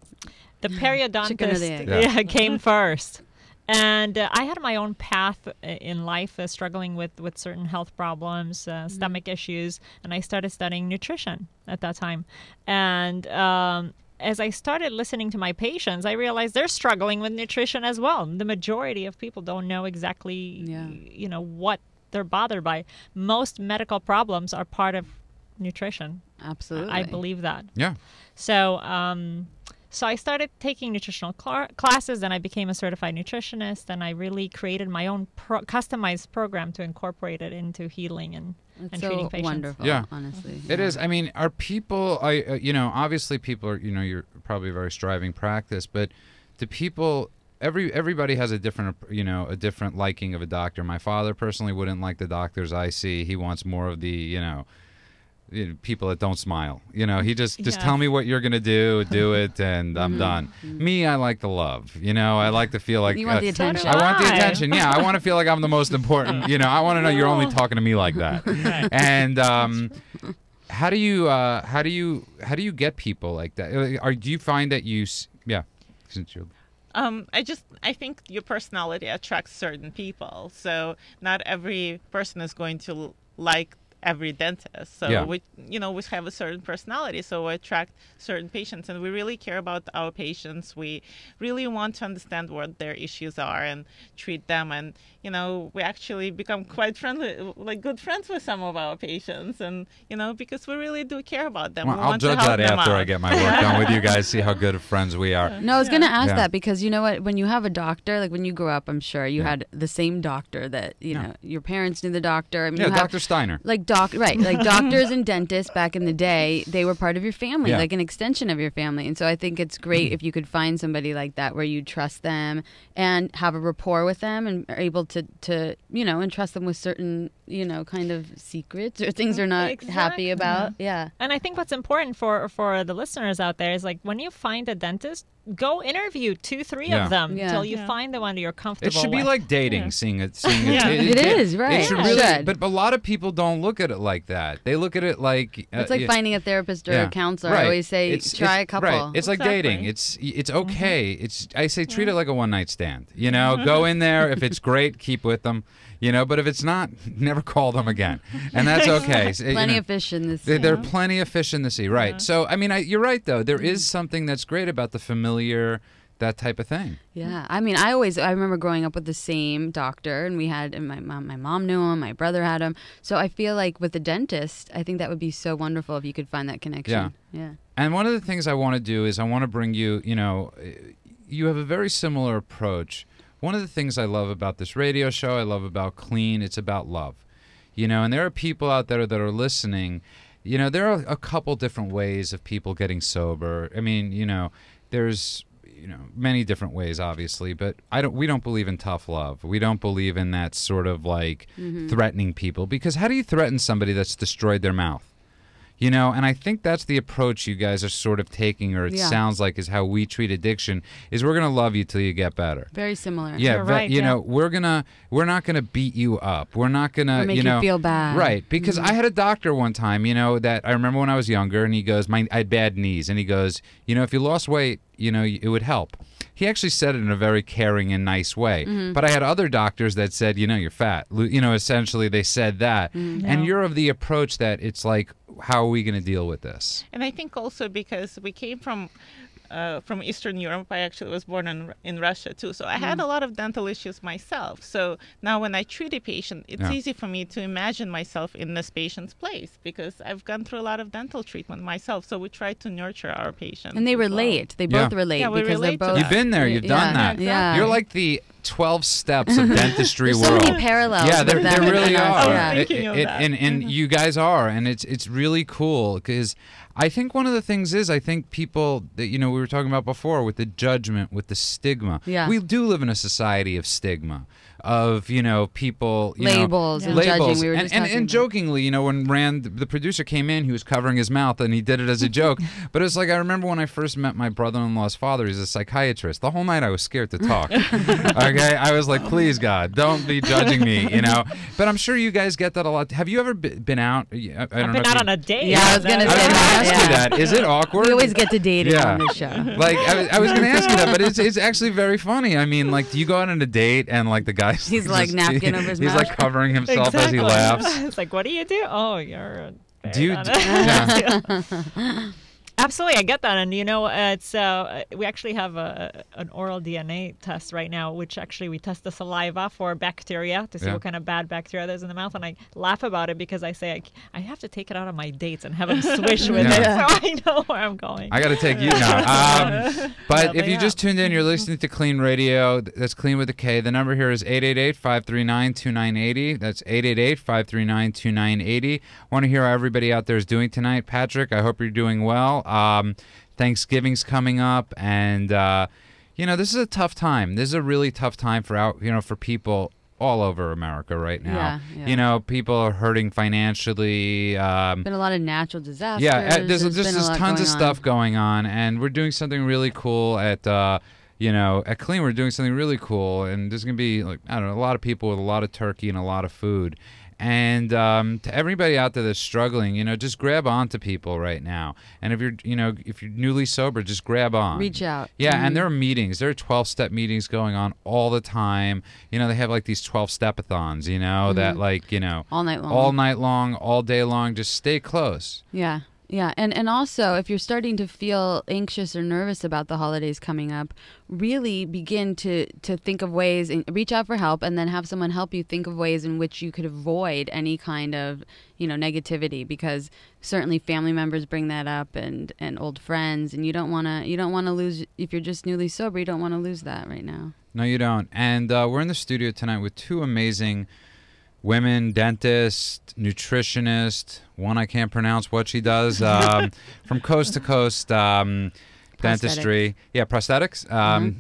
The Chicken or the periodontist egg? came first. And I had my own path in life, struggling with certain health problems, stomach issues, and I started studying nutrition at that time. And as I started listening to my patients, I realized they're struggling with nutrition as well. The majority of people don't know exactly, what they're bothered by. Most medical problems are part of nutrition. Absolutely. I believe that. Yeah. So So I started taking nutritional classes, and I became a certified nutritionist, and I really created my own customized program to incorporate it into healing and treating so patients. wonderful, Yeah. honestly. It is. I mean, are people? Obviously, people are. You're probably a very striving practice, but do people? Everybody has a different, a different liking of a doctor. My father personally wouldn't like the doctors I see. He wants more of the, people that don't smile. He just tell me what you're gonna do it, and I'm done. Me, I like the love. I like to feel like You want the attention. I want the attention. Yeah, I want to feel like I'm the most important. I want to know you're only talking to me like that. And how do you get people like that? Do you find that since you're I think your personality attracts certain people. So not every person is going to like every dentist. So we have a certain personality, so we attract certain patients, and we really care about our patients. We really want to understand what their issues are and treat them. And we actually become quite friendly, like good friends with some of our patients, and because we really do care about them. Well, we I'll want judge to help that them after out. I get my work done with you guys. See how good of friends we are. No, I was going to ask Yeah. that because you know what? When you have a doctor, like when you grew up, I'm sure you had the same doctor that, your parents knew the doctor. I mean, you have, Dr. Steiner. like like doctors and dentists back in the day, they were part of your family, like an extension of your family. And so I think it's great if you could find somebody like that where you trust them and have a rapport with them and are able to entrust them with certain, kind of secrets or things they're not happy about. Yeah. And I think what's important for the listeners out there is like when you find a dentist, go interview 2-3 of them until you find the one you're comfortable It should be with. like dating, seeing it. It is, right. It should It really, should. but a lot of people don't look at it like that. They look at it like It's like finding a therapist or a counselor. Right. I always say try a couple. Right. It's like dating. It's okay. I say treat it like a one-night stand. Go in there. If it's great, keep with them. But if it's not, never call them again, and that's okay. Plenty of fish in the sea. There are plenty of fish in the sea, right? So I mean, you're right though. There is something that's great about the familiar, that type of thing. Yeah, I mean, I remember growing up with the same doctor, and my mom knew him, my brother had him. So I feel like with the dentist, I think that would be so wonderful if you could find that connection. Yeah. And one of the things I want to do is I want to bring you, you have a very similar approach. One of the things I love about this radio show, I love about Clean, it's about love. And there are people out there that are listening. There are a couple different ways of people getting sober. I mean, there's many different ways, obviously, but we don't believe in tough love. We don't believe in that sort of like threatening people, because how do you threaten somebody that's destroyed their mouth? And I think that's the approach you guys are sort of taking, or it sounds like is how we treat addiction, is we're going to love you till you get better. Very similar. Yeah, right, we're not going to beat you up. We're not going to, make you feel bad. Right, because I had a doctor one time, that I remember when I was younger, and he goes, I had bad knees, and he goes, if you lost weight, it would help. He actually said it in a very caring and nice way. But I had other doctors that said, you're fat. Essentially they said that. And you're of the approach that it's like, how are we going to deal with this? And I think also because we came from Eastern Europe. I actually was born in Russia too. So I had a lot of dental issues myself. So now when I treat a patient, it's easy for me to imagine myself in this patient's place because I've gone through a lot of dental treatment myself. So we try to nurture our patients. And they relate. They both relate we because relate they're to both. You've been there. You've done that. Yeah. You're like the 12 steps of dentistry There's world. so many parallels. Yeah, with there them really and us. are. Yeah. Thinking of that. And you guys are, and it's really cool because I think one of the things is I think people that we were talking about before with the judgment, with the stigma. Yeah. We do live in a society of stigma, of people Labels and judging. We were just talking and about. jokingly, when Rand, the producer, came in, he was covering his mouth and he did it as a joke. But it's like I remember when I first met my brother-in-law's father. He's a psychiatrist. The whole night I was scared to talk. Okay, I was like, please God, don't be judging me. But I'm sure you guys get that a lot. Have you ever been out? I've been out on a date. Yeah, I was gonna I was say going to that. ask you that. Is it awkward? We always get to dating Yeah. on this show. Like I was going to ask you that, but it's actually very funny. I mean, like, do you go out on a date and like the guy? He's like napkin over his He's mouth. like covering himself as he laughs. It's like, what do you do? Oh, you're. Do you? very honest. Yeah. Absolutely, I get that, and it's we actually have an oral DNA test right now, which actually we test the saliva for bacteria to see what kind of bad bacteria there's in the mouth, and I laugh about it because I say I have to take it out of my dates and have them swish with it, so I know where I'm going. I got to take you now. But if you yeah. just tuned in, you're listening to Clean Radio. That's Clean with a K. The number here is 888-539-2980. That's 888-539-2980. Want to hear how everybody out there is doing tonight. Patrick, I hope you're doing well. Thanksgiving's coming up, and this is a tough time. This is a really tough time for people all over America right now. Yeah. People are hurting financially. Been a lot of natural disasters. Yeah, there's been tons of stuff going on, and we're doing something really cool at Clean. We're doing something really cool, and there's gonna be a lot of people with a lot of turkey and a lot of food. And to everybody out there that's struggling, just grab on to people right now. And if you're newly sober, just grab on. Reach out. Yeah, and there are meetings. There are 12-step meetings going on all the time. They have these 12-step-a-thons, that all night long. All night long, all day long. Just stay close. Yeah. Yeah, and also if you're starting to feel anxious or nervous about the holidays coming up, really begin to think of ways and reach out for help, and then have someone help you think of ways in which you could avoid any kind of negativity, because certainly family members bring that up and old friends, and you don't want to lose, if you're just newly sober, you don't want to lose that right now. No, you don't. And we're in the studio tonight with two amazing women, dentist, nutritionist, one I can't pronounce what she does, from coast to coast dentistry. Yeah, prosthetics.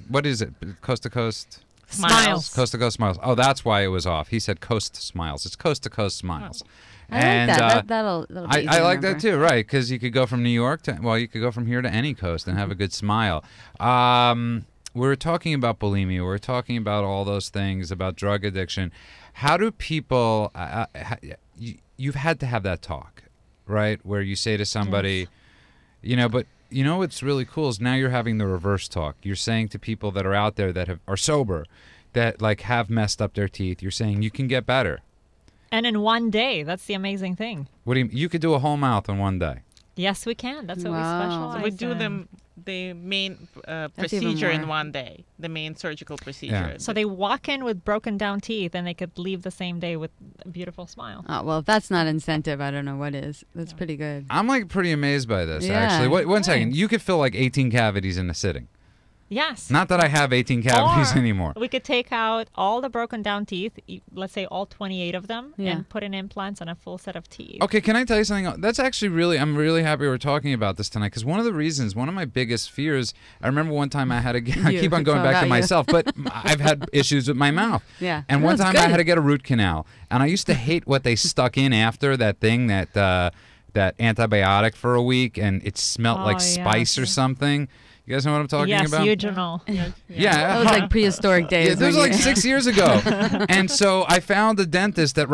What is it? Coast to coast? Smiles. Coast to coast smiles. Oh, that's why it was off. He said coast smiles. It's coast to coast smiles. I like that. That'll be easy I to like that remember. too, right? Because you could go from New York you could go from here to any coast and have a good smile. We're talking about bulimia. We're talking about all those things, about drug addiction. How do people, you've had to have that talk, right? Where you say to somebody, but what's really cool is now you're having the reverse talk. You're saying to people that are out there that are sober, that have messed up their teeth, you're saying you can get better. And in one day, that's the amazing thing. What do you could do a whole mouth in one day. Yes, we can. That's what we Wow. specialize So we do in. the main even procedure in more. one day, the main surgical procedure. Yeah. So they walk in with broken down teeth, and they could leave the same day with a beautiful smile. Oh, well, if that's not incentive, I don't know what is. That's pretty good. I'm pretty amazed by this, Yeah. actually. Wait, one second. Thanks. You could fill 18 cavities in a sitting. Yes. Not that I have 18 cavities Or anymore. We could take out all the broken down teeth, let's say all 28 of them, Yeah. and put in implants and a full set of teeth. Okay, can I tell you something? That's actually I'm really happy we're talking about this tonight, because one of my biggest fears, I remember one time I had to I You, keep on going it's all back to about you. myself, but I've had issues with my mouth. Yeah. And No, one it's time I good. had to get a root canal, and I used to hate what they stuck in after that thing, that antibiotic for a week, and it smelled like spice or something. You guys know what I'm talking yes, about? eugenol. Yeah. That was like prehistoric days. Yeah, this was when like you- 6 years ago. And so I found a dentist the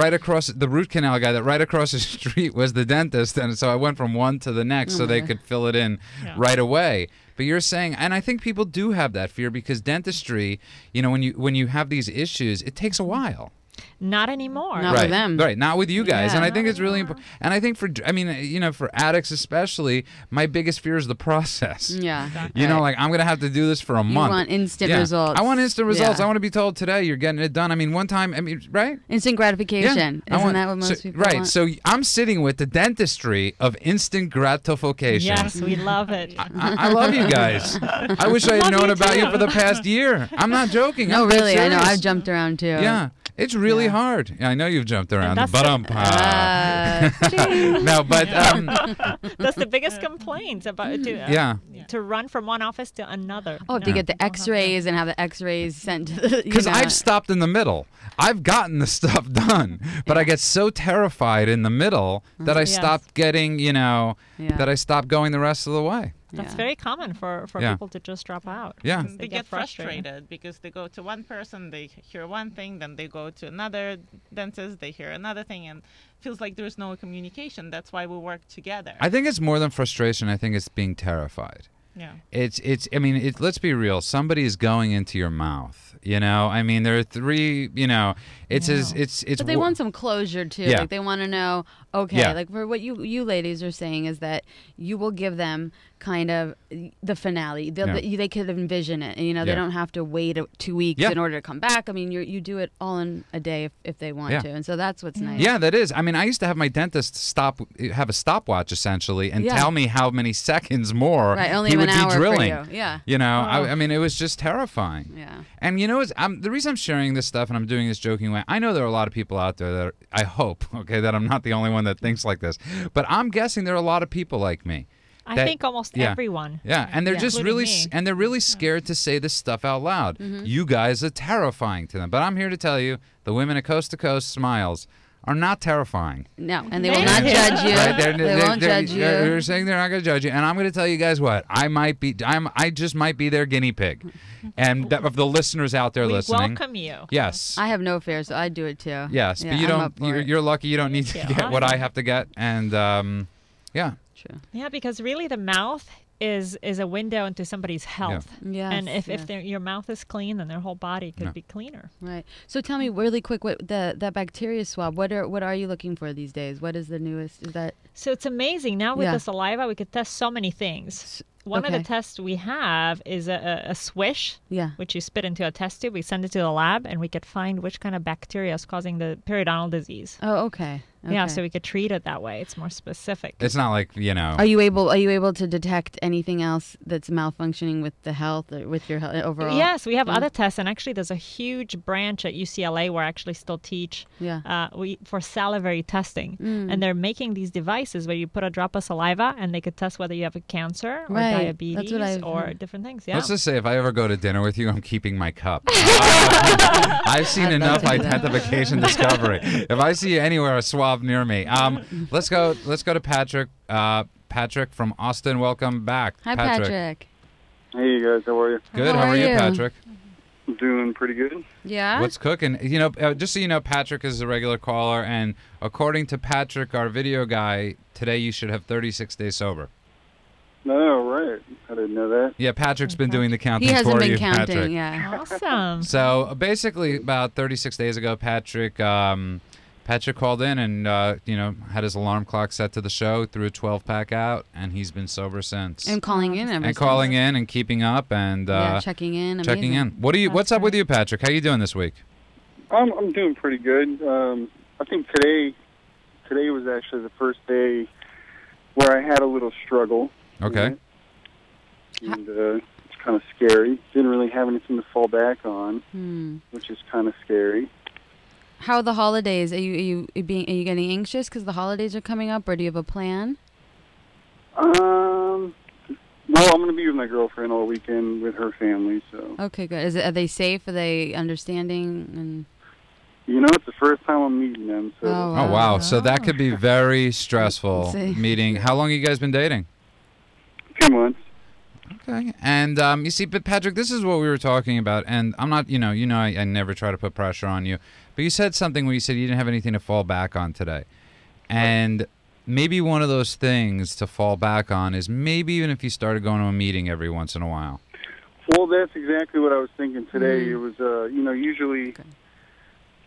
root canal guy that right across the street was the dentist. And so I went from one to the next so they could fill it in right away. But you're saying, and I think people do have that fear, because dentistry, when you have these issues, it takes a while. Not anymore. Not with them. Right, not with you guys. Yeah. And I think it's really important. And I think for addicts especially, my biggest fear is the process. Yeah. I'm going to have to do this for a month. want instant Yeah. results. I want instant results. Yeah. I want to be told today you're getting it done. one time, right? Instant gratification. I Isn't want- that what most so, people right. want? So I'm sitting with the dentistry of instant gratification. Yes, we love it. I love you guys. I wish I had Love known you about you too. for the past year. I'm not joking. No, I'm dead really. I know. serious. I've jumped around too. Yeah. It's really Yeah. hard. I know you've jumped around. that's But no, but That's the biggest complaint about to run from one office to another. Oh, to get the X-rays and have the X-rays sent to the. because I've stopped in the middle. I've gotten the stuff done, but I get so terrified in the middle that I Yes. stopped getting, that I stopped going the rest of the way. That's Yeah. very common for Yeah. people to just drop out. Yeah. They get frustrated because they go to one person, they hear one thing, then they go to another dentist, they hear another thing, and feels like there's no communication. That's why we work together. I think it's more than frustration. I think it's being terrified. Yeah. Let's be real. Somebody is going into your mouth. There are three, It's Yeah. it's But they want some closure too. Yeah. Like they want to know, okay, Yeah. like for what you ladies are saying is that you will give them kind of the finale. They could envision it. And, they Yeah. don't have to wait 2 weeks Yeah. in order to come back. I mean, you do it all in a day if they want Yeah. to. And so that's what's nice. Yeah, that is. I mean, I used to have my dentist have a stopwatch essentially and Yeah. tell me how many seconds more Right, only he have would an hour be for drilling. you. Yeah. I mean, it was just terrifying. Yeah. And the reason I'm sharing this stuff and I'm doing this joking way, I know there are a lot of people out there that I hope, okay, that I'm not the only one that thinks like this, but I'm guessing there are a lot of people like me. I that- think almost yeah. everyone. Yeah, and they're just Including really me. and they're really scared to say this stuff out loud. You guys are terrifying to them, but I'm here to tell you, the women at Coast to Coast Smiles are not terrifying. No, and they will Thank not you. judge you. Right? They won't judge you. They're saying they're not going to judge you, and I'm going to tell you guys what I just might be their guinea pig, and of the listeners out there We listening. welcome you. Yes. I have no fear, so I'd do it too. Yes, Yeah, but you I'm don't. up for it. You're lucky you don't need to Thank you. get what I have to get, and yeah. True. Yeah, because really the mouth is a window into somebody's health. Yes, And if yes. your mouth is clean, then their whole body could be cleaner. Right. So tell me really quick, what that bacteria swab? What are you looking for these days? What is the newest? Is that So it's amazing. Now with Yeah. the saliva, we could test so many things. One of the okay. tests we have is a swish, yeah? which you spit into a test tube. We send it to the lab, and we could find which kind of bacteria is causing the periodontal disease. Oh, okay. Yeah, Okay. so we could treat it that way. It's more specific. It's not like Are you able to detect anything else that's malfunctioning with the health or with your health overall? Yes, we have Yeah. other tests, and actually, there's a huge branch at UCLA where I actually still teach Yeah. for salivary testing, and they're making these devices where you put a drop of saliva, and they could test whether you have a cancer or Right. diabetes That's what I've or heard. different things. Yeah. Let's just say if I ever go to dinner with you, I'm keeping my cup. I've seen I'd enough love to do that. identification discovery. If I see you anywhere, a swab near me. Let's go to Patrick. Patrick from Austin, welcome back. Hi, Patrick. Hey, you guys, how are you? Good. How How are are you, you? Patrick? Doing pretty good. Yeah. What's cooking? Just so you know, Patrick is a regular caller, and according to Patrick, our video guy, today you should have 36 days sober. No, right. I didn't know that. Yeah, Patrick's been doing the counting He hasn't for been you, counting. Patrick. Yeah. Awesome. So basically, about 36 days ago, Patrick called in and had his alarm clock set to the show, threw a 12-pack out, and he's been sober since. And calling in ever And since. calling in and keeping up and checking in. checking Amazing. in. What's up with you, Patrick? How you doing this week? I'm doing pretty good. I think today was actually the first day where I had a little struggle. Okay. And it's kind of scary. Didn't really have anything to fall back on, which is kind of scary. How are the holidays? Are you getting anxious because the holidays are coming up, or do you have a plan? Well, I'm going to be with my girlfriend all weekend with her family, so. Okay, good. Are they safe? Are they understanding? And It's the first time I'm meeting them, so. Oh, wow. So that could be very stressful See. meeting. How long have you guys been dating? 2 months. Okay. And you see, but Patrick, this is what we were talking about, and I'm not, I never try to put pressure on you, but you said something where you said you didn't have anything to fall back on today. And maybe one of those things to fall back on is maybe even if you started going to a meeting every once in a while. Well, that's exactly what I was thinking today. It was, usually,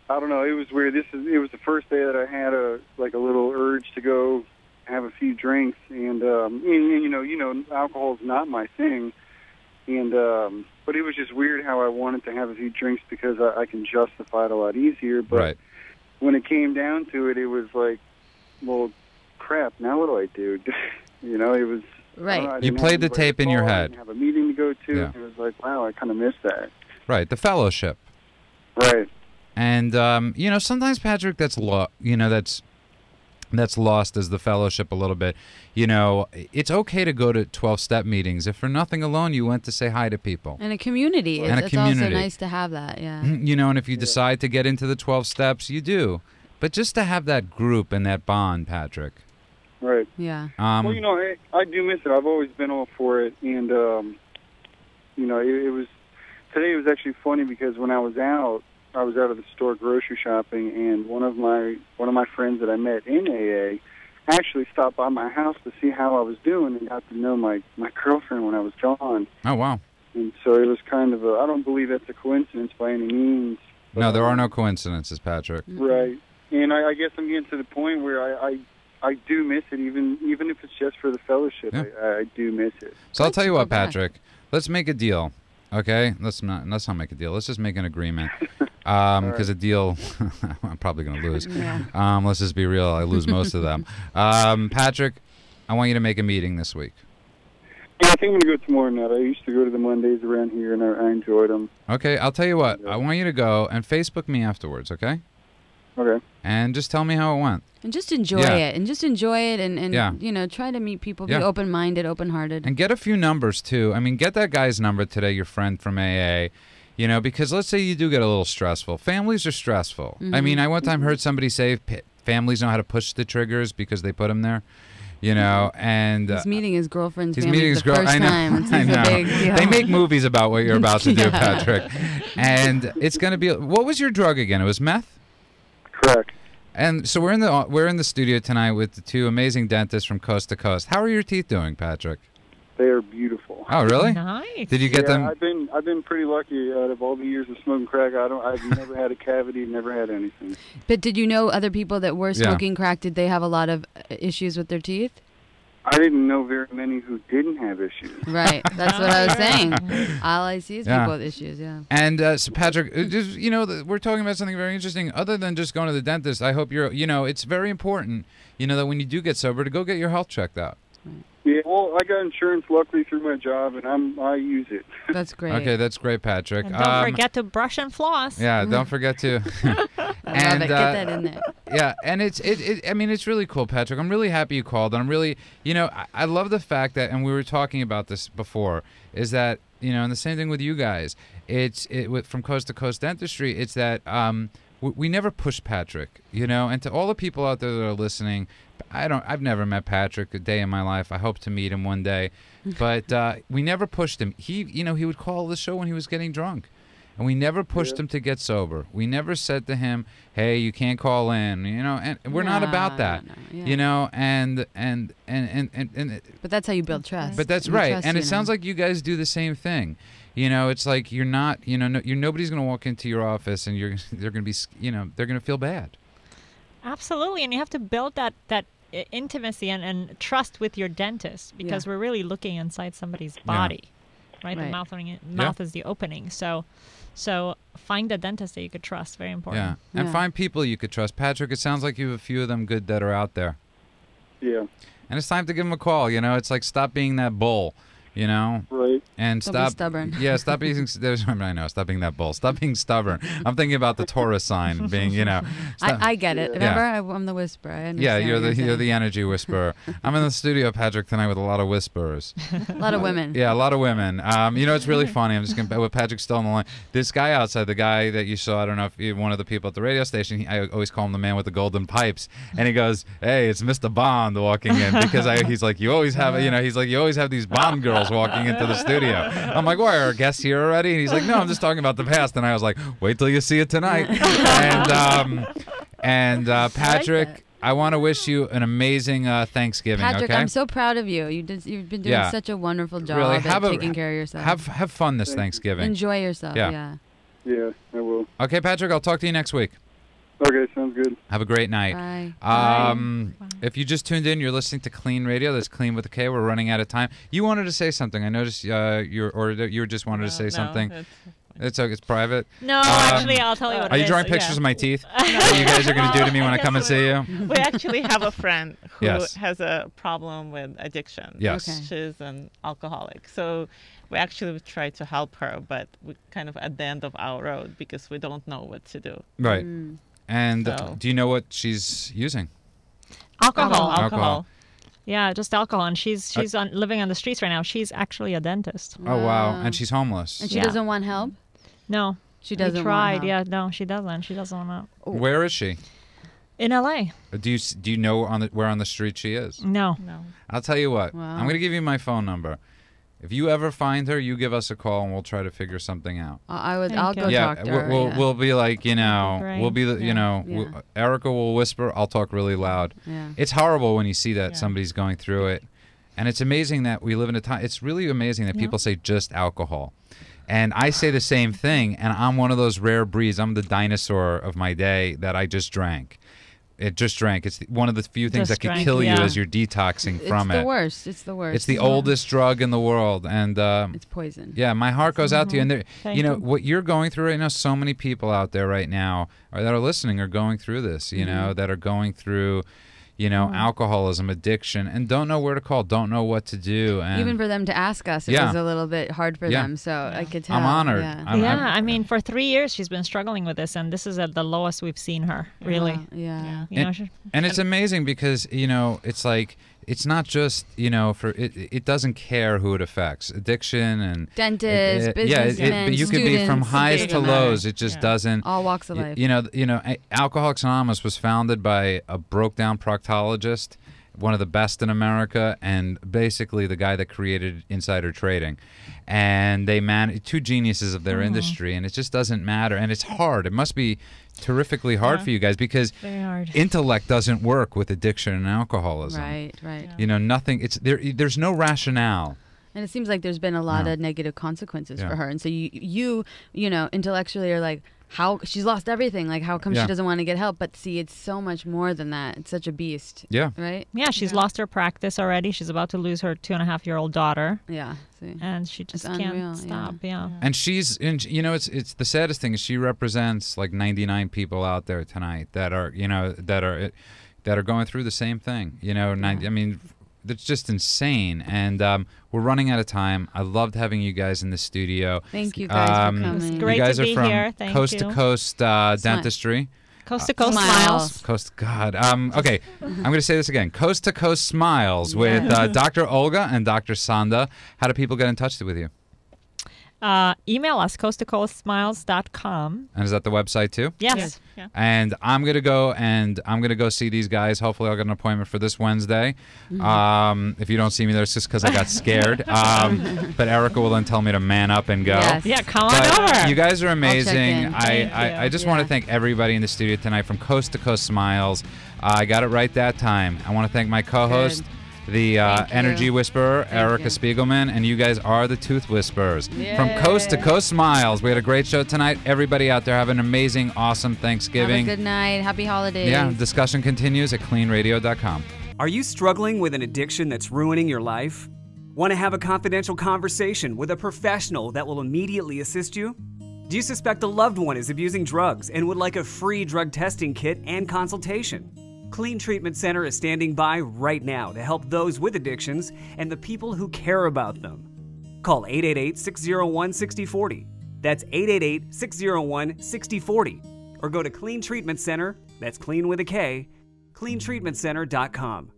I don't know, it was weird. It was the first day that I had a little urge to go have a few drinks, and alcohol is not my thing, and but it was just weird how I wanted to have a few drinks because I can justify it a lot easier. But Right. when it came down to it, it was like, well, crap. Now what do I do? It was. Right. I You didn't played have the anybody tape to in your call, I head. didn't have a meeting to go to. Yeah. It was like, wow, I kind of missed that. Right. The fellowship. Right. And sometimes, Patrick, that's lost as the fellowship a little bit. It's okay to go to 12-step meetings. If for nothing alone, you went to say hi to people. And a community. And a It's community. also nice to have that. Yeah. And if you decide to get into the 12 steps, you do. But just to have that group and that bond, Patrick. Right. Yeah. Well, I do miss it. I've always been all for it, and it was today. It was actually funny because when I was out of the store grocery shopping, and one of my friends that I met in AA actually stopped by my house to see how I was doing and got to know my girlfriend when I was gone. Oh, wow. And so it was kind of I don't believe that's a coincidence by any means. No, there are no coincidences, Patrick. Right. And I guess I'm getting to the point where I do miss it, even if it's just for the fellowship. Yeah. I do miss it. So I'll tell you go what, back. Patrick. Let's make a deal, okay? Let's not make a deal. Let's just make an agreement. Because a deal, I'm probably going to lose. Yeah. Let's just be real. I lose most of them. Patrick, I want you to make a meeting this week. Yeah, I think I'm going to go tomorrow night. I used to go to the Mondays around here, and I enjoyed them. Okay, I'll tell you what. I want you to go and Facebook me afterwards, okay? Okay. And just tell me how it went. And just enjoy Yeah. it. And just enjoy it and Yeah. you know, try to meet people, be Yeah. open-minded, open-hearted. And get a few numbers, too. I mean, get that guy's number today, your friend from AA. You know, because let's say you do get a little stressful. Families are stressful. I mean, I one time heard somebody say families know how to push the triggers because they put them there. You know, and He's meeting his girlfriend's he's family meeting his for the first I know. time. It's I a know. big deal. They make movies about what you're about to do, Yeah. Patrick. And it's going to be. What was your drug again? It was meth. Correct. And so we're in the studio tonight with the two amazing dentists from coast to coast. How are your teeth doing, Patrick? They are beautiful. Oh, really? Nice. Did you get them? I've been pretty lucky out of all the years of smoking crack. I've never had a cavity, never had anything. But did you know other people that were Yeah. smoking crack, did they have a lot of issues with their teeth? I didn't know very many who didn't have issues. Right. That's what I was saying. All I see is Yeah. people with issues, yeah. And so, Patrick, just, you know, we're talking about something very interesting. Other than just going to the dentist, I hope you're, you know, it's very important, you know, that when you do get sober, to go get your health checked out. Yeah, well, I got insurance luckily through my job, and I use it. That's great. Okay, that's great, Patrick. And don't forget to brush and floss. Yeah, don't forget to. I love it. Get that in there. Yeah, and I mean, it's really cool, Patrick. I'm really happy you called, and I'm really, you know, I love the fact that, and we were talking about this before, is that, you know, and the same thing with you guys. From Coast to Coast Dentistry, it's that we never push Patrick, you know, and to all the people out there that are listening, I've never met Patrick a day in my life. I hope to meet him one day, but we never pushed him. He would call the show when he was getting drunk. And we never pushed him to get sober. We never said to him, "Hey, you can't call in," you know. And we're not about that, No, yeah. you know. And But that's how you build trust. but that's You right. trust, And you it sounds know. like you guys do the same thing. You know, it's like you're not, you know, nobody's going to walk into your office and they're going to be, you know, they're going to feel bad. Absolutely, and you have to build that intimacy and trust with your dentist because we're really looking inside somebody's body, right? The Right. mouth is the opening. So find a dentist that you could trust. Very important. Yeah. And Yeah. find people you could trust. Patrick, it sounds like you have a few of them good that are out there. Yeah, And it's time to give them a call. You know, it's like stop being that bull, you know, right. and Don't be stop. stubborn. Yeah, stop being. I know, stop being that bull. Stop being stubborn. I'm thinking about the Taurus sign being, you know. stop- I get it. Yeah. Remember, I'm the whisperer. I yeah, understand you're what the saying. energy whisperer. I'm in the studio, Patrick, tonight with a lot of whisperers. A lot of women. Yeah, a lot of women. You know, it's really funny. I'm just gonna with Patrick still on the line. This guy outside, the guy that you saw, I don't know if you're one of the people at the radio station. I always call him the man with the golden pipes, and he goes, "Hey, it's Mr. Bond walking in," because he's like, you always have, you know, he's like, you always have these Bond girls walking into the studio. I'm like, why are our guests here already? And he's like, no, I'm just talking about the past. And I was like, wait till you see it tonight. and Patrick, I want to wish you an amazing Thanksgiving. Patrick, okay? I'm so proud of you. You've been doing Yeah. such a wonderful job Really, at taking care of yourself. Have fun this Thanksgiving. Enjoy yourself. Yeah. Yeah. Yeah, I will. Okay, Patrick, I'll talk to you next week. Okay, sounds good. Have a great night. Bye. If you just tuned in, you're listening to Clean Radio. That's Clean with a K. We're running out of time. You wanted to say something. I noticed you just wanted to say something. It's okay. It's private. No, actually, I'll tell you what Are it you is. drawing pictures of my teeth that you guys are going to do to me when I come and see you? We actually have a friend who Yes. has a problem with addiction. Yes. Okay. She's an alcoholic. So we actually try to help her, but we're kind of at the end of our road because we don't know what to do. Right. And So- do you know what she's using? Alcohol. Alcohol. Yeah, just alcohol. And she's living on the streets right now. She's actually a dentist. Oh, wow. And she's homeless. And she Yeah. doesn't want help? No. She doesn't We want tried. help. Yeah, no, she doesn't. She doesn't want to. Where is she? In LA. Do you know where on the street she is? No. No. I'll tell you what. Wow. I'm going to give you my phone number. If you ever find her, you give us a call and we'll try to figure something out. I'll Thank go you. Yeah, talk to her. we'll yeah. we'll be like, you know, Great. we'll be the, you Yeah. know, Yeah. Erica will whisper, I'll talk really loud. Yeah. It's horrible when you see that Yeah. somebody's going through it. And it's amazing that we live in a time, it's really amazing that Yeah. people say just alcohol. And I say the same thing, and I'm one of those rare breeds. I'm the dinosaur of my day that I just drank. It just drank. It's one of the few things that could kill you as you're detoxing from it. It's the worst. It's the worst. It's the oldest drug in the world, and it's poison. Yeah, my heart goes out to you. And there, Thank you. what you're going through right now. So many people out there right now, or that are listening, are going through this. You know, that are going through, alcoholism, addiction, and don't know where to call, don't know what to do. And even for them to ask us, it was a little bit hard for them. So I could tell. I'm honored. Yeah. I mean, for 3 years she's been struggling with this, and this is at the lowest we've seen her. Really. Yeah. You know, And it's amazing because it's like it's not just for it doesn't care who it affects. Addiction and dentists, businessmen, but you could be from students, highs doesn't to matter. lows. It just doesn't. all walks of life. Alcoholics Anonymous was founded by a broke down proctologist, one of the best in America, and basically the guy that created insider trading. And they two geniuses of their industry, and it just doesn't matter. And it's hard. It must be terrifically hard for you guys because very hard. intellect doesn't work with addiction and alcoholism. Right. Nothing. It's there. There's no rationale. And it seems like there's been a lot of negative consequences for her. And so you intellectually are like, how she's lost everything. Like, how come she doesn't want to get help? But see, it's so much more than that. It's such a beast. Yeah. Right? Yeah, she's lost her practice already. She's about to lose her 2.5-year-old daughter. Yeah. See. And she just It's can't unreal, stop. Yeah. And it's the saddest thing is she represents like 99 people out there tonight that are going through the same thing. I mean, it's just insane. And we're running out of time. I loved having you guys in the studio. Thank you guys for coming. It's great you guys to be are from here. Thank Coast you. to Coast Dentistry. Coast to Coast Smiles. Coast, God. Okay, I'm going to say this again. Coast to Coast Smiles with Dr. Olga and Dr. Sanda. How do people get in touch with you? Email us, coasttocoastsmiles.com. And is that the website too? Yes. Yeah. And I'm gonna go see these guys. Hopefully, I'll get an appointment for this Wednesday. If you don't see me there, it's just because I got scared. But Erica will then tell me to man up and go. Yes. Yeah, come on But over. you guys are amazing. in. I just want to thank everybody in the studio tonight from Coast to Coast Smiles. I got it right that time. I want to thank my co-host, the Thank you. Energy Whisperer, Erica you. Spiegelman, and you guys are the Tooth Whisperers. Yay. From Coast to Coast Smiles. We had a great show tonight. Everybody out there have an amazing, awesome Thanksgiving. Have a good night. Happy holidays. Yeah, discussion continues at cleanradio.com. Are you struggling with an addiction that's ruining your life? Want to have a confidential conversation with a professional that will immediately assist you? Do you suspect a loved one is abusing drugs and would like a free drug testing kit and consultation? Clean Treatment Center is standing by right now to help those with addictions and the people who care about them. Call 888-601-6040. That's 888-601-6040. Or go to Clean Treatment Center, that's clean with a K, cleantreatmentcenter.com.